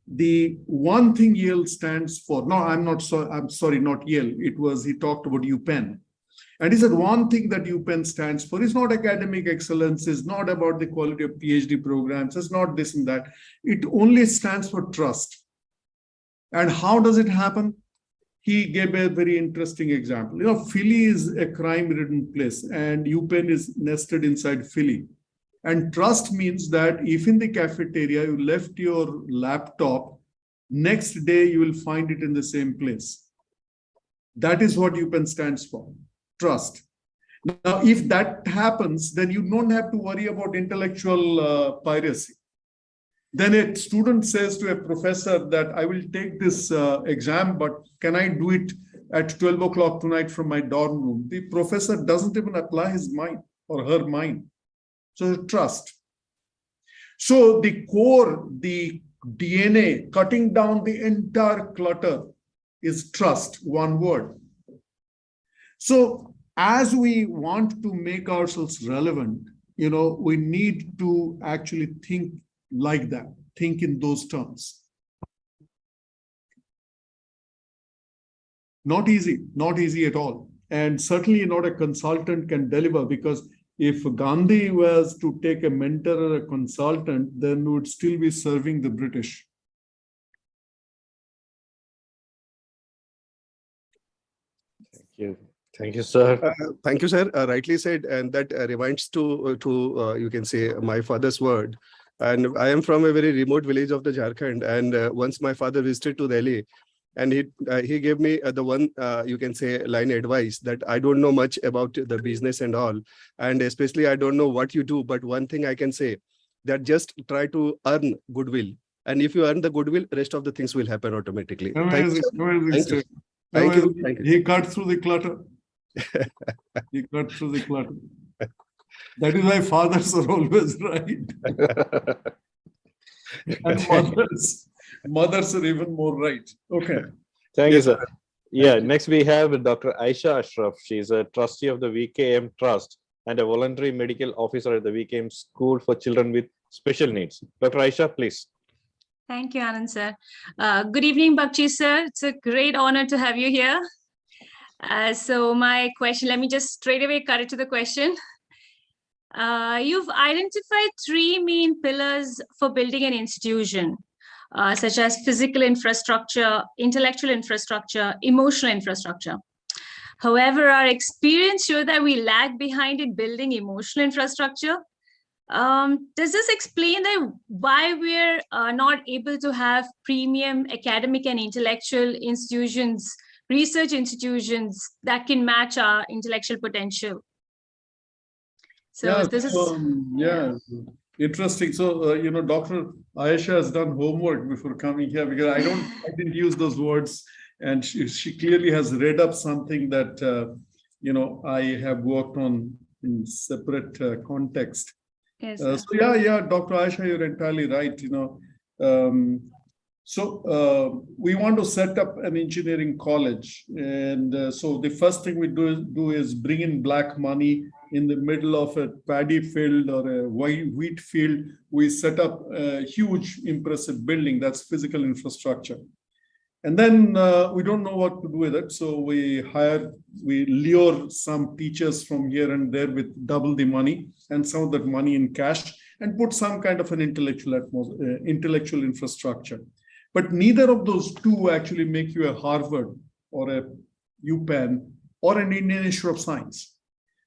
the one thing Yale stands for, no, I'm sorry, not Yale. He talked about UPenn. And he said, one thing that UPenn stands for is not academic excellence, is not about the quality of PhD programs, it's not this and that. It only stands for trust. And how does it happen? He gave a very interesting example. Philly is a crime-ridden place, and UPenn is nested inside Philly. And trust means that if in the cafeteria you left your laptop, next day you will find it in the same place. That is what UPenn stands for, trust. Now, if that happens, then you don't have to worry about intellectual piracy. Then a student says to a professor that I will take this exam, but can I do it at 12 o'clock tonight from my dorm room? The professor doesn't even apply his mind or her mind. So trust. So the core, the DNA, cutting down the entire clutter is trust, one word. So as we want to make ourselves relevant, we need to actually think like that, think in those terms. Not easy at all. And certainly not a consultant can deliver, because if Gandhi was to take a mentor or a consultant, then we would still be serving the British. Thank you, sir. Thank you, sir. Rightly said, and that reminds to you can say my father's word. And I am from a very remote village of the Jharkhand, and once my father visited to Delhi, and he gave me the one you can say line advice that I don't know much about the business and all, and especially I don't know what you do, but one thing I can say that just try to earn goodwill, and if you earn the goodwill, rest of the things will happen automatically. Amazing, Thank you. He cut through the clutter. He cut through the clutter. That is why fathers are always right. And mothers are even more right. Okay. Thank you, sir. Yeah, next we have Dr. Aisha Ashraf. She is a trustee of the VKM Trust and a voluntary medical officer at the VKM School for Children with Special Needs. Dr. Aisha, please. Thank you, Anand sir. Good evening, Bagchi sir. It's a great honor to have you here. So my question, let me just straight away cut it to the question. You've identified three main pillars for building an institution, such as physical infrastructure, intellectual infrastructure, emotional infrastructure. However, our experience shows that we lag behind in building emotional infrastructure. Does this explain that why we're not able to have premium academic and intellectual institutions, research institutions that can match our intellectual potential? So this is interesting. So Dr. Aisha has done homework before coming here, because I didn't use those words, and she clearly has read up something that I have worked on in separate context. Yes, so Dr. Aisha, you're entirely right. We want to set up an engineering college, and so the first thing we do is bring in black money. In the middle of a paddy field or a wheat field, we set up a huge, impressive building. That's physical infrastructure. And then we don't know what to do with it. So we lure some teachers from here and there with double the money and some of that money in cash, and put some kind of an intellectual infrastructure. But neither of those two actually make you a Harvard or a UPenn or an Indian Institute of Science.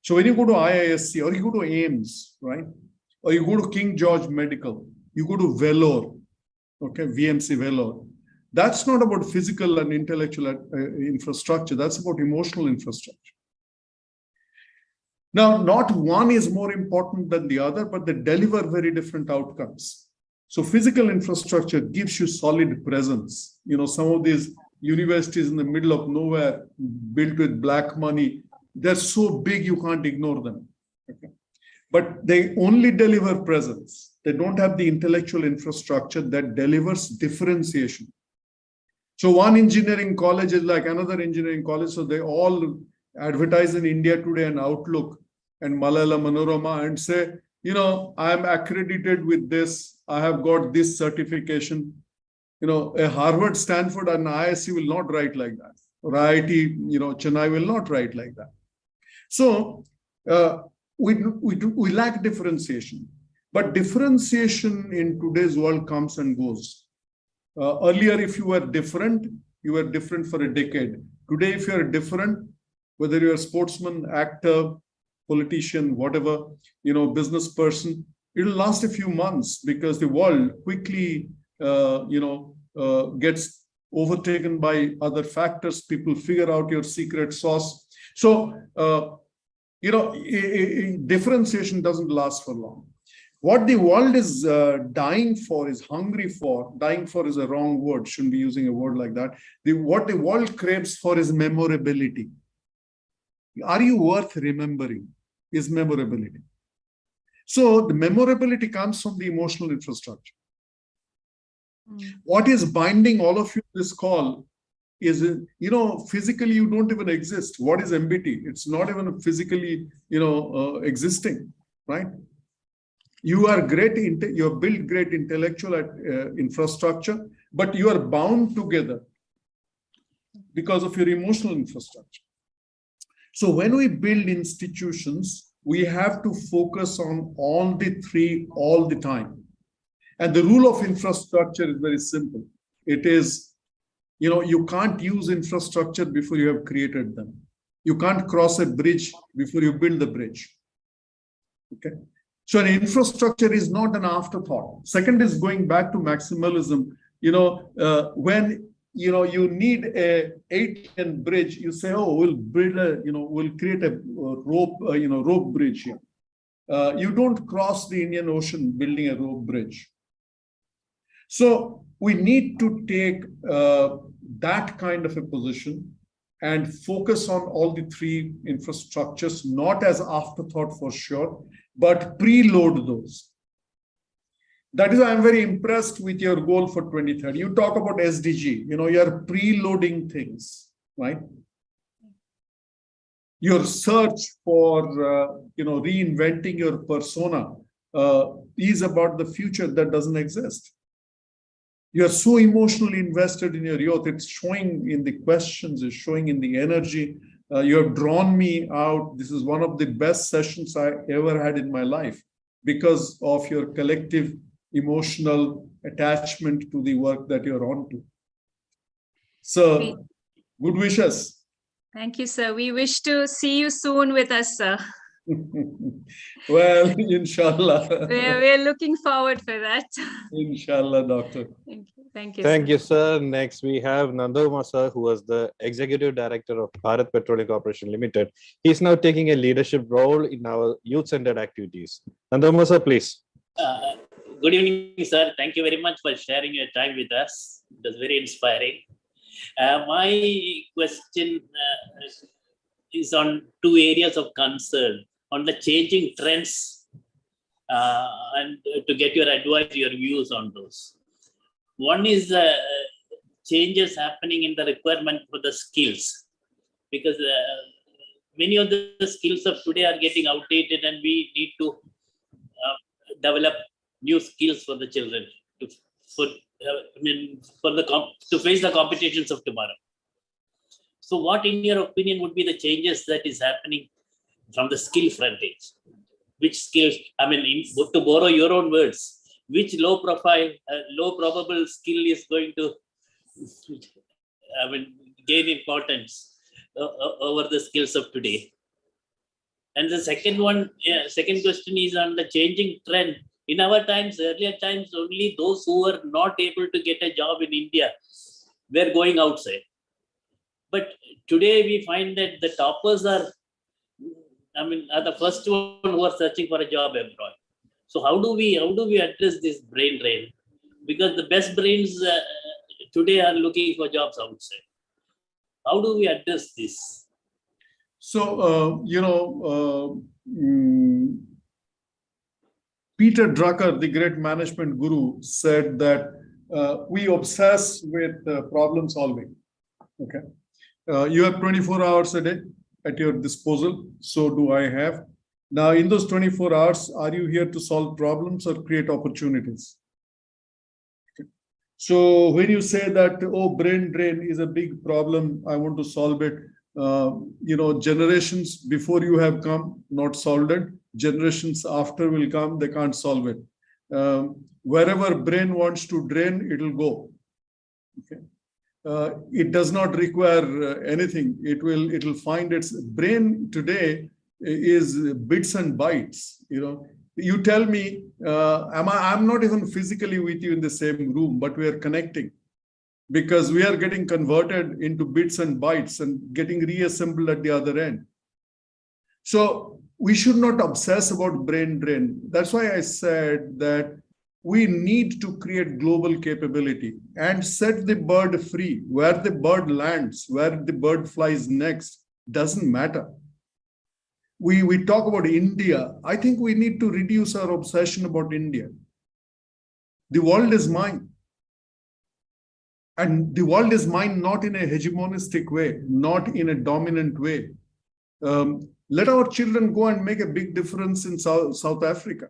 So when you go to IISc or you go to AIMS, right? Or you go to King George Medical, you go to Vellore, okay, VMC Vellore. That's not about physical and intellectual infrastructure. That's about emotional infrastructure. Now, not one is more important than the other, but they deliver very different outcomes. So physical infrastructure gives you solid presence. Some of these universities in the middle of nowhere, built with black money, they're so big you can't ignore them. Okay. But they only deliver presence. They don't have the intellectual infrastructure that delivers differentiation. So one engineering college is like another engineering college. So they all advertise in India Today and Outlook and Malala Manorama and say, I'm accredited with this. I have got this certification. A Harvard, Stanford, and ISC will not write like that. Or IIT, Chennai will not write like that. So we lack differentiation. But differentiation in today's world comes and goes. Earlier, if you were different for a decade. Today, if you're different, whether you're a sportsman, actor, politician, whatever, business person, it'll last a few months because the world quickly, gets overtaken by other factors. People figure out your secret sauce. So, differentiation doesn't last for long. What the world is dying for, is hungry for, dying for is a wrong word, shouldn't be using a word like that. What the world craves for is memorability. Are you worth remembering? Is memorability. So the memorability comes from the emotional infrastructure. What is binding all of you to this call is, physically you don't even exist. What is MBT? It's not even physically, existing, right? You are great, you have built great intellectual infrastructure, but you are bound together because of your emotional infrastructure. So when we build institutions, we have to focus on all the three all the time. And the rule of infrastructure is very simple. It is, you can't use infrastructure before you have created them. You can't cross a bridge before you build the bridge. Okay. So an infrastructure is not an afterthought. Second is going back to maximalism. When you need a 8-lane bridge, you say, oh, we'll build we'll create a rope bridge here. You don't cross the Indian Ocean building a rope bridge. So we need to take that kind of a position and focus on all the three infrastructures, not as afterthought for sure, but preload those. That is why I'm very impressed with your goal for 2030. You talk about SDG, you're preloading things, right? Your search for, reinventing your persona is about the future that doesn't exist. You are so emotionally invested in your youth. It's showing in the questions, it's showing in the energy. You have drawn me out. This is one of the best sessions I ever had in my life because of your collective emotional attachment to the work that you're on to. So, good wishes. Thank you, sir. We wish to see you soon with us, sir. Well, inshallah. We're looking forward for that. Inshallah, doctor. Thank you. Thank you. Thank you, sir. Next, we have Nandoma sir, who was the Executive Director of Bharat Petroleum Corporation Limited. He's now taking a leadership role in our youth-centered activities. Nandoma sir, please. Good evening, sir. Thank you very much for sharing your time with us. It was very inspiring. My question is on two areas of concern, on the changing trends, and to get your advice, your views on those. One is changes happening in the requirement for the skills, because many of the skills of today are getting outdated, and we need to develop new skills for the children to face the competitions of tomorrow. So what, in your opinion, would be the changes that is happening from the skill frontage? Which skills, to borrow your own words, which low probable skill is going to gain importance over the skills of today? And the second question is on the changing trend. In our times, earlier times, only those who were not able to get a job in India were going outside. But today we find that the toppers are I mean, are the first one who are searching for a job abroad. So how do we address this brain drain? Because the best brains today are looking for jobs outside. How do we address this? So, Peter Drucker, the great management guru, said that we obsess with problem solving. Okay. You have 24 hours a day at your disposal. So do I have. Now, in those 24 hours, are you here to solve problems or create opportunities? Okay. So when you say that, oh, brain drain is a big problem, I want to solve it, generations before you have come, not solved it. Generations after will come, they can't solve it. Wherever brain wants to drain, it'll go. Okay. It does not require anything. It'll find its brain today is bits and bytes. You tell me, I'm not even physically with you in the same room, but we are connecting because we are getting converted into bits and bytes and getting reassembled at the other end. So we should not obsess about brain drain. That's why I said that we need to create global capability and set the bird free. Where the bird lands, where the bird flies next, doesn't matter. We talk about India. I think we need to reduce our obsession about India. The world is mine. And the world is mine not in a hegemonistic way, not in a dominant way. Let our children go and make a big difference in South Africa.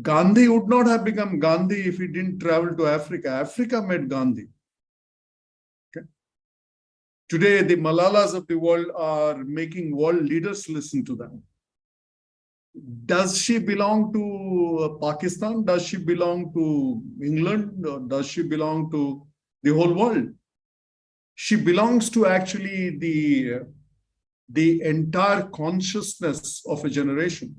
Gandhi would not have become Gandhi if he didn't travel to Africa. Africa met Gandhi. Okay. Today, the Malalas of the world are making world leaders listen to them. Does she belong to Pakistan? Does she belong to England? Or does she belong to the whole world? She belongs to actually the entire consciousness of a generation.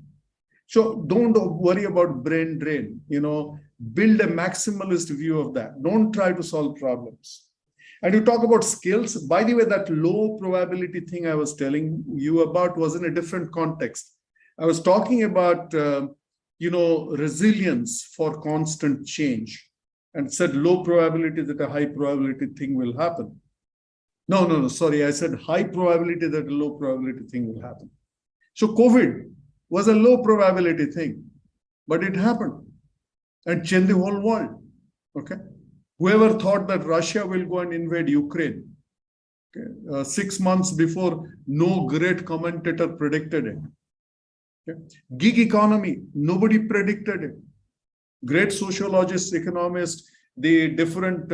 So don't worry about brain drain, build a maximalist view of that. Don't try to solve problems. And you talk about skills. By the way, that low probability thing I was telling you about was in a different context. I was talking about, resilience for constant change and said low probability that a high probability thing will happen. No, sorry. I said high probability that a low probability thing will happen. So COVID was a low probability thing, but it happened and changed the whole world. Okay. Whoever thought that Russia will go and invade Ukraine, okay, 6 months before, no great commentator predicted it. Okay. Gig economy, nobody predicted it. Great sociologists, economists, the different,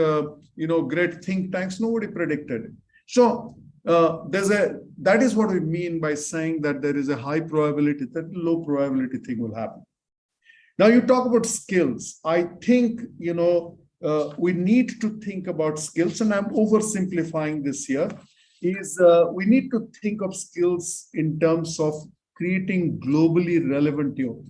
great think tanks, nobody predicted it. So that is what we mean by saying that there is a high probability that low probability thing will happen. Now you talk about skills. I think, we need to think about skills, and I'm oversimplifying this here, we need to think of skills in terms of creating globally relevant youth.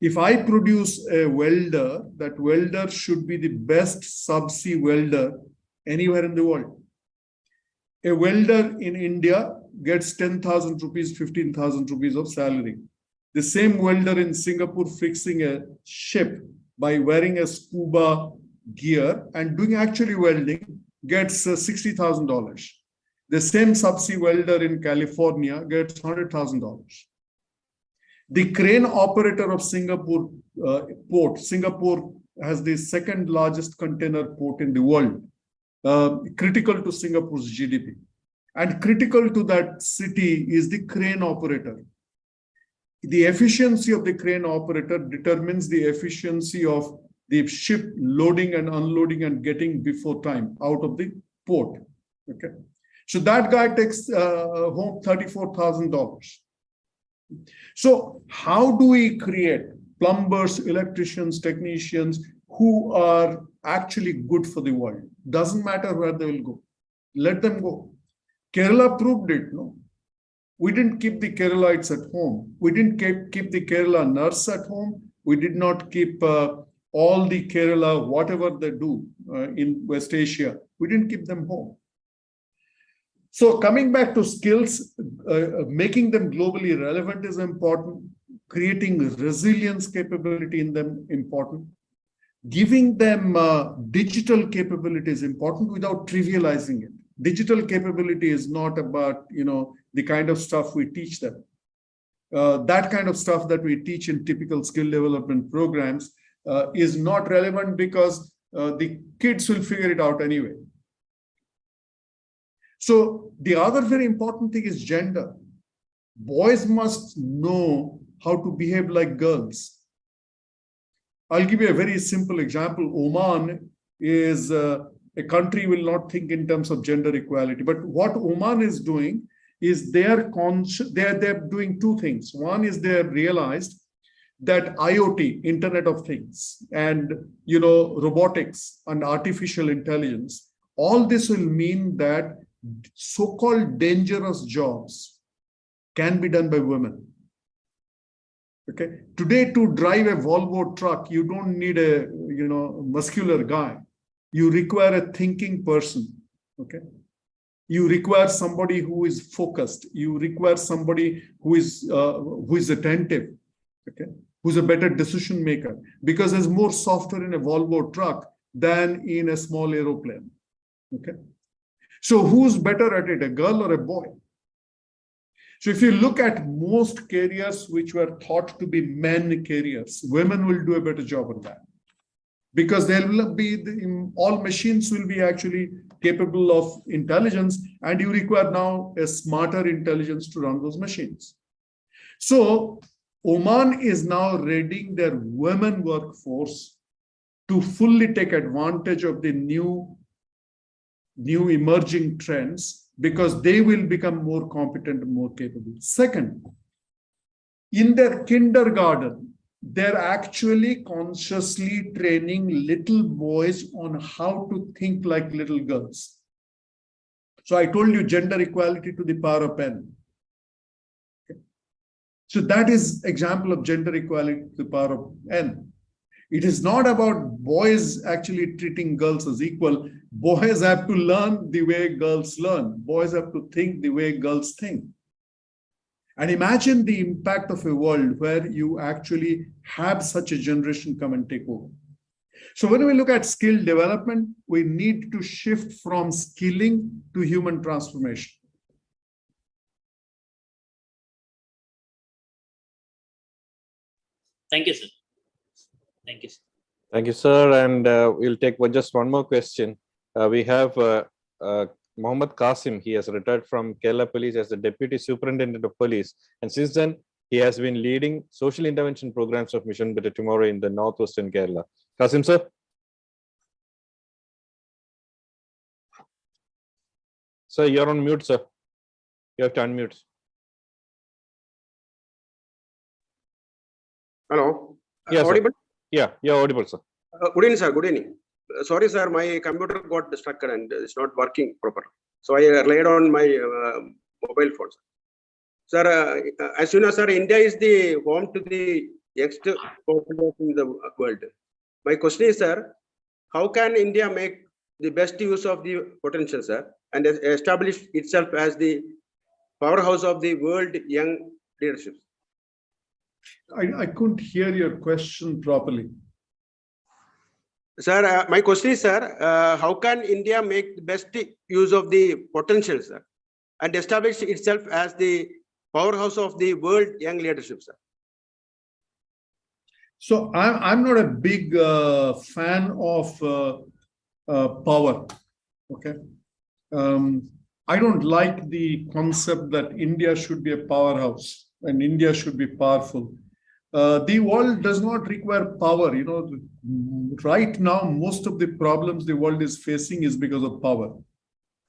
If I produce a welder, that welder should be the best subsea welder anywhere in the world. A welder in India gets 10,000 rupees, 15,000 rupees of salary. The same welder in Singapore fixing a ship by wearing a scuba gear and doing actually welding gets $60,000. The same subsea welder in California gets $100,000. The crane operator of Singapore port, Singapore has the second largest container port in the world, critical to Singapore's GDP. And critical to that city is the crane operator. The efficiency of the crane operator determines the efficiency of the ship loading and unloading and getting before time out of the port. Okay, so that guy takes home $34,000. So how do we create plumbers, electricians, technicians who are actually good for the world? Doesn't matter where they will go. Let them go. Kerala proved it, no? We didn't keep the Keralites at home. We didn't keep the Kerala nurse at home. We did not keep all the Kerala, whatever they do in West Asia. We didn't keep them home. So coming back to skills, making them globally relevant is important. Creating resilience capability in them important. Giving them digital capability is important without trivializing it. Digital capability is not about, the kind of stuff we teach them. That kind of stuff that we teach in typical skill development programs is not relevant because the kids will figure it out anyway. So the other very important thing is gender. Boys must know how to behave like girls. I'll give you a very simple example. Oman is a country will not think in terms of gender equality, but what Oman is doing is they're doing two things. One is they have realized that IoT, Internet of Things, and robotics and artificial intelligence, all this will mean that so-called dangerous jobs can be done by women. Okay. Today, to drive a Volvo truck, you don't need a muscular guy. You require a thinking person. Okay. You require somebody who is focused. You require somebody who is attentive. Okay. Who's a better decision maker, because there's more software in a Volvo truck than in a small aeroplane. Okay. So who's better at it, a girl or a boy? So if you look at most careers which were thought to be men careers, women will do a better job on that, because there will be all machines will be actually capable of intelligence, and you require now a smarter intelligence to run those machines. So Oman is now readying their women workforce to fully take advantage of the new emerging trends, because they will become more competent and more capable. Second, in their kindergarten, they're actually consciously training little boys on how to think like little girls. So I told you gender equality to the power of n. Okay. So that is example of gender equality to the power of n. It is not about boys actually treating girls as equal. Boys have to learn the way girls learn. Boys have to think the way girls think. And imagine the impact of a world where you actually have such a generation come and take over. So when we look at skill development, we need to shift from skilling to human transformation. Thank you, sir. Thank you, sir. Thank you, sir. And we'll take just one more question. We have Mohammed Qasim. He has retired from Kerala Police as the Deputy Superintendent of Police. And since then, he has been leading social intervention programs of Mission Better Tomorrow in the Northwestern Kerala. Qasim, sir. Sir, you're on mute, sir. You have to unmute. Hello. Yes, Audible? Yeah, you're audible, sir. Good evening, sir. Good evening. Sorry, sir. My computer got stuck and it's not working properly. So I relied on my mobile phone. Sir, as you know, sir, India is the home to the youngest population in the world. My question is, sir, how can India make the best use of the potential, sir, and establish itself as the powerhouse of the world young leadership? I couldn't hear your question properly. Sir, my question is, sir, how can India make the best use of the potential, sir, and establish itself as the powerhouse of the world young leadership, sir? So I'm not a big fan of power. Okay. I don't like the concept that India should be a powerhouse and India should be powerful. The world does not require power. Right now, most of the problems the world is facing is because of power.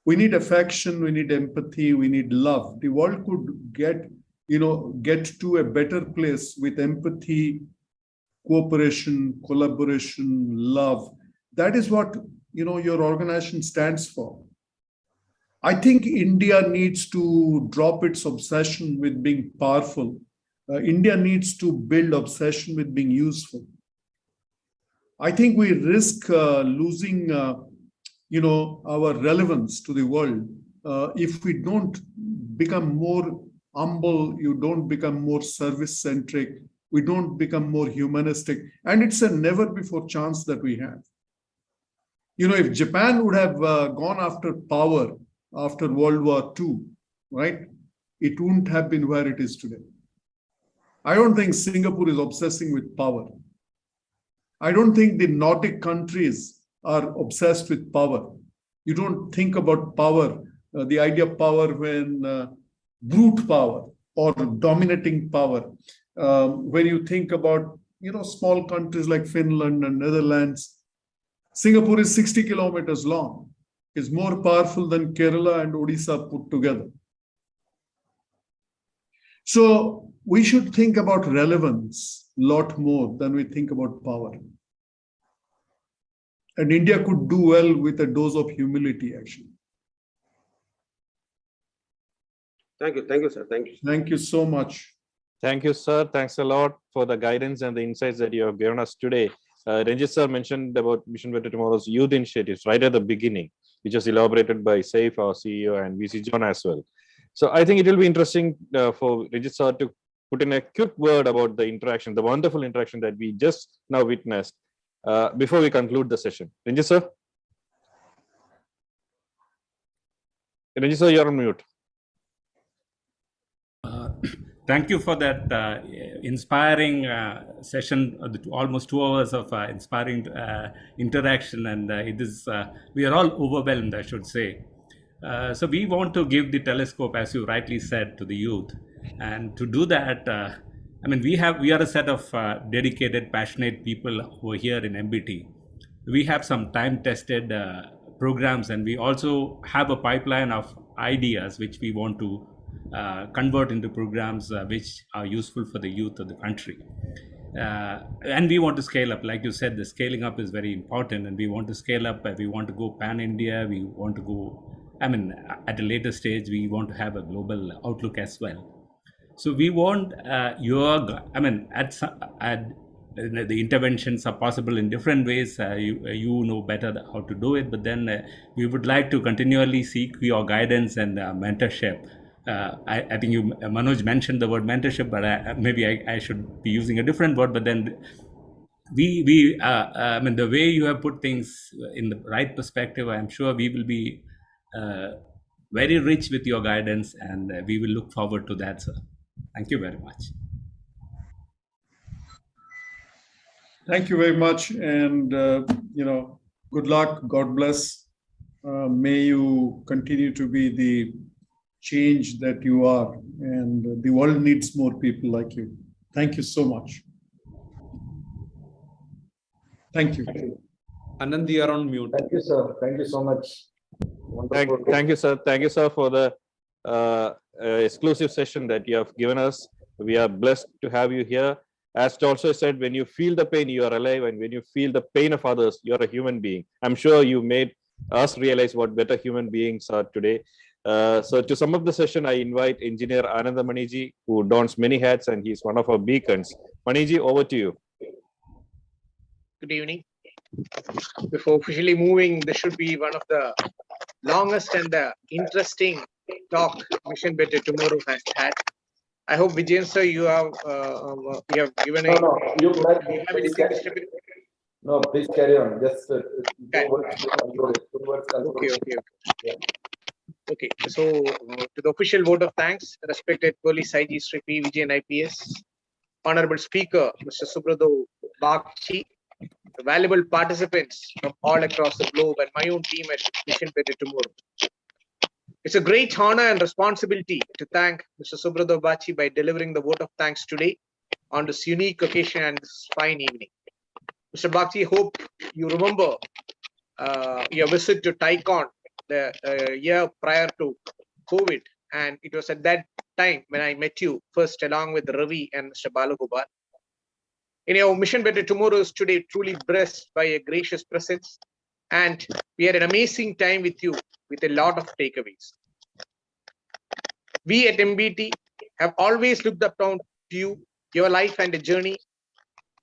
We need affection, we need empathy, we need love. The world could get to a better place with empathy, cooperation, collaboration, love. That is what, your organization stands for. I think India needs to drop its obsession with being powerful. India needs to build obsession with being useful. I think we risk losing, our relevance to the world if we don't become more humble, you don't become more service-centric, we don't become more humanistic. And it's a never before chance that we have. You know, if Japan would have gone after power after World War II, right, it wouldn't have been where it is today. I don't think Singapore is obsessing with power. I don't think the Nordic countries are obsessed with power. You don't think about power, the idea of power when brute power or dominating power. When you think about, you know, small countries like Finland and Netherlands, Singapore is 60 kilometers long. It's more powerful than Kerala and Odisha put together. So we should think about relevance a lot more than we think about power. And India could do well with a dose of humility, actually. Thank you, sir. Thank you. Thank you so much. Thank you, sir. Thanks a lot for the guidance and the insights that you have given us today. Ranjit sir mentioned about Mission Better Tomorrow's youth initiatives right at the beginning, which was elaborated by Saif, our CEO, and VC John as well. So I think it will be interesting for Ranjit sir to put in a quick word about the interaction, the wonderful interaction that we just now witnessed before we conclude the session. Ranjit sir? Ranjit sir, you're on mute. Thank you for that inspiring session, almost 2 hours of inspiring interaction. And it is, we are all overwhelmed, I should say. So we want to give the telescope, as you rightly said, to the youth. And to do that, I mean, we are a set of dedicated, passionate people who are here in MBT. We have some time-tested programs, and we also have a pipeline of ideas which we want to convert into programs which are useful for the youth of the country. And we want to scale up. Like you said, the scaling up is very important, and we want to scale up. We want to go pan-India. We want to go, I mean, at a later stage, we want to have a global outlook as well. So we want the interventions are possible in different ways. You know better how to do it, but then we would like to continually seek your guidance and mentorship. I think Manoj mentioned the word mentorship, but maybe I should be using a different word. But then I mean, the way you have put things in the right perspective, I'm sure we will be very rich with your guidance, and we will look forward to that, sir. Thank you very much. Thank you very much. And, you know, good luck. God bless. May you continue to be the change that you are, and the world needs more people like you. Thank you so much. Thank you. Anand, you are on mute. Thank you, sir. Thank you so much. Thank you, sir. Thank you, sir, for the exclusive session that you have given us. We are blessed to have you here. As also said, when you feel the pain, you are alive, and when you feel the pain of others, you are a human being. I'm sure you made us realize what better human beings are today. So to sum up the session, I invite Engineer Ananda Maniji, who dons many hats, and he's one of our beacons. Maniji, over to you. Good evening. Before officially moving, this should be one of the longest and the interesting talk Mission Better Tomorrow has had. I hope Vijayan sir, you have given a. No, you like. Do you have anything to step in? No, please carry on. Just Okay. Yeah. Okay. So to the official vote of thanks, respected Police IG Sri P. Vijayan IPS, Honorable Speaker Mr. Subroto Bagchi, the valuable participants from all across the globe, and my own team at Mission Better Tomorrow. It's a great honor and responsibility to thank Mr. Subroto Bagchi by delivering the vote of thanks today on this unique occasion and this fine evening. Mr. Bagchi, hope you remember your visit to Taikon the year prior to COVID, and it was at that time when I met you first along with Ravi and Mr. Balagopal. In our Mission Better Tomorrow is today truly blessed by a gracious presence, and we had an amazing time with you with a lot of takeaways. We at MBT have always looked up down to you, your life and a journey,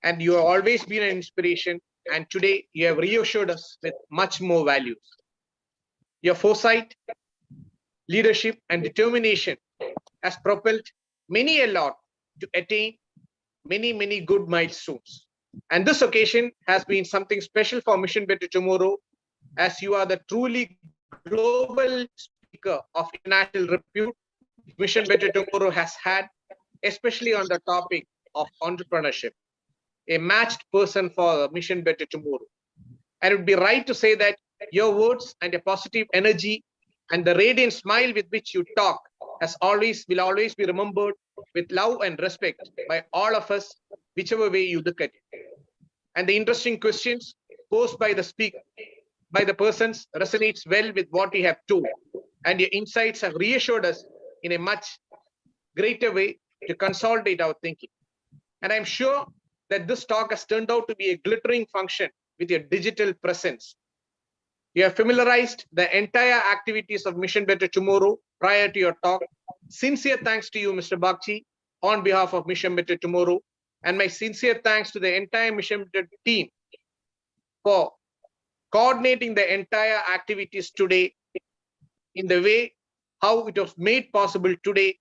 and you have always been an inspiration, and today you have reassured us with much more values. Your foresight, leadership and determination has propelled many a lot to attain many good milestones. And this occasion has been something special for Mission Better Tomorrow, as you are the truly global speaker of international repute Mission Better Tomorrow has had, especially on the topic of entrepreneurship, a matched person for Mission Better Tomorrow. And it would be right to say that your words and a positive energy and the radiant smile with which you talk will always be remembered with love and respect by all of us, whichever way you look at it. And the interesting questions posed by the persons resonates well with what we have told, and your insights have reassured us in a much greater way to consolidate our thinking. And I'm sure that this talk has turned out to be a glittering function with your digital presence. You have familiarized the entire activities of Mission Better Tomorrow prior to your talk. Sincere thanks to you, Mr. Bagchi, on behalf of Mission Better Tomorrow, and my sincere thanks to the entire Mission Better team for coordinating the entire activities today in the way how it was made possible today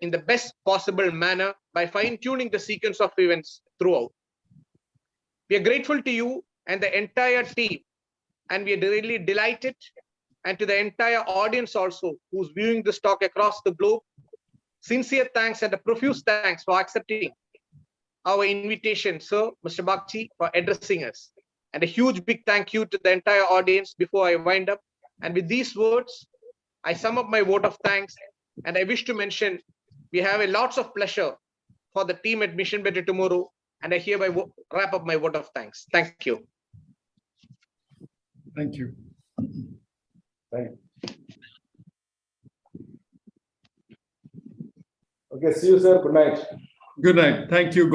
in the best possible manner by fine-tuning the sequence of events throughout. We are grateful to you and the entire team, and we are really delighted, and to the entire audience also who's viewing this talk across the globe. Sincere thanks and a profuse thanks for accepting our invitation, sir, Mr. Bagchi, for addressing us. And a huge big thank you to the entire audience before I wind up. And with these words, I sum up my vote of thanks, and I wish to mention we have a lots of pleasure for the team at Mission Better Tomorrow, and I hereby wrap up my vote of thanks. Thank you. Thank you. Thank you. Okay, see you, sir. Good night. Good night. Thank you.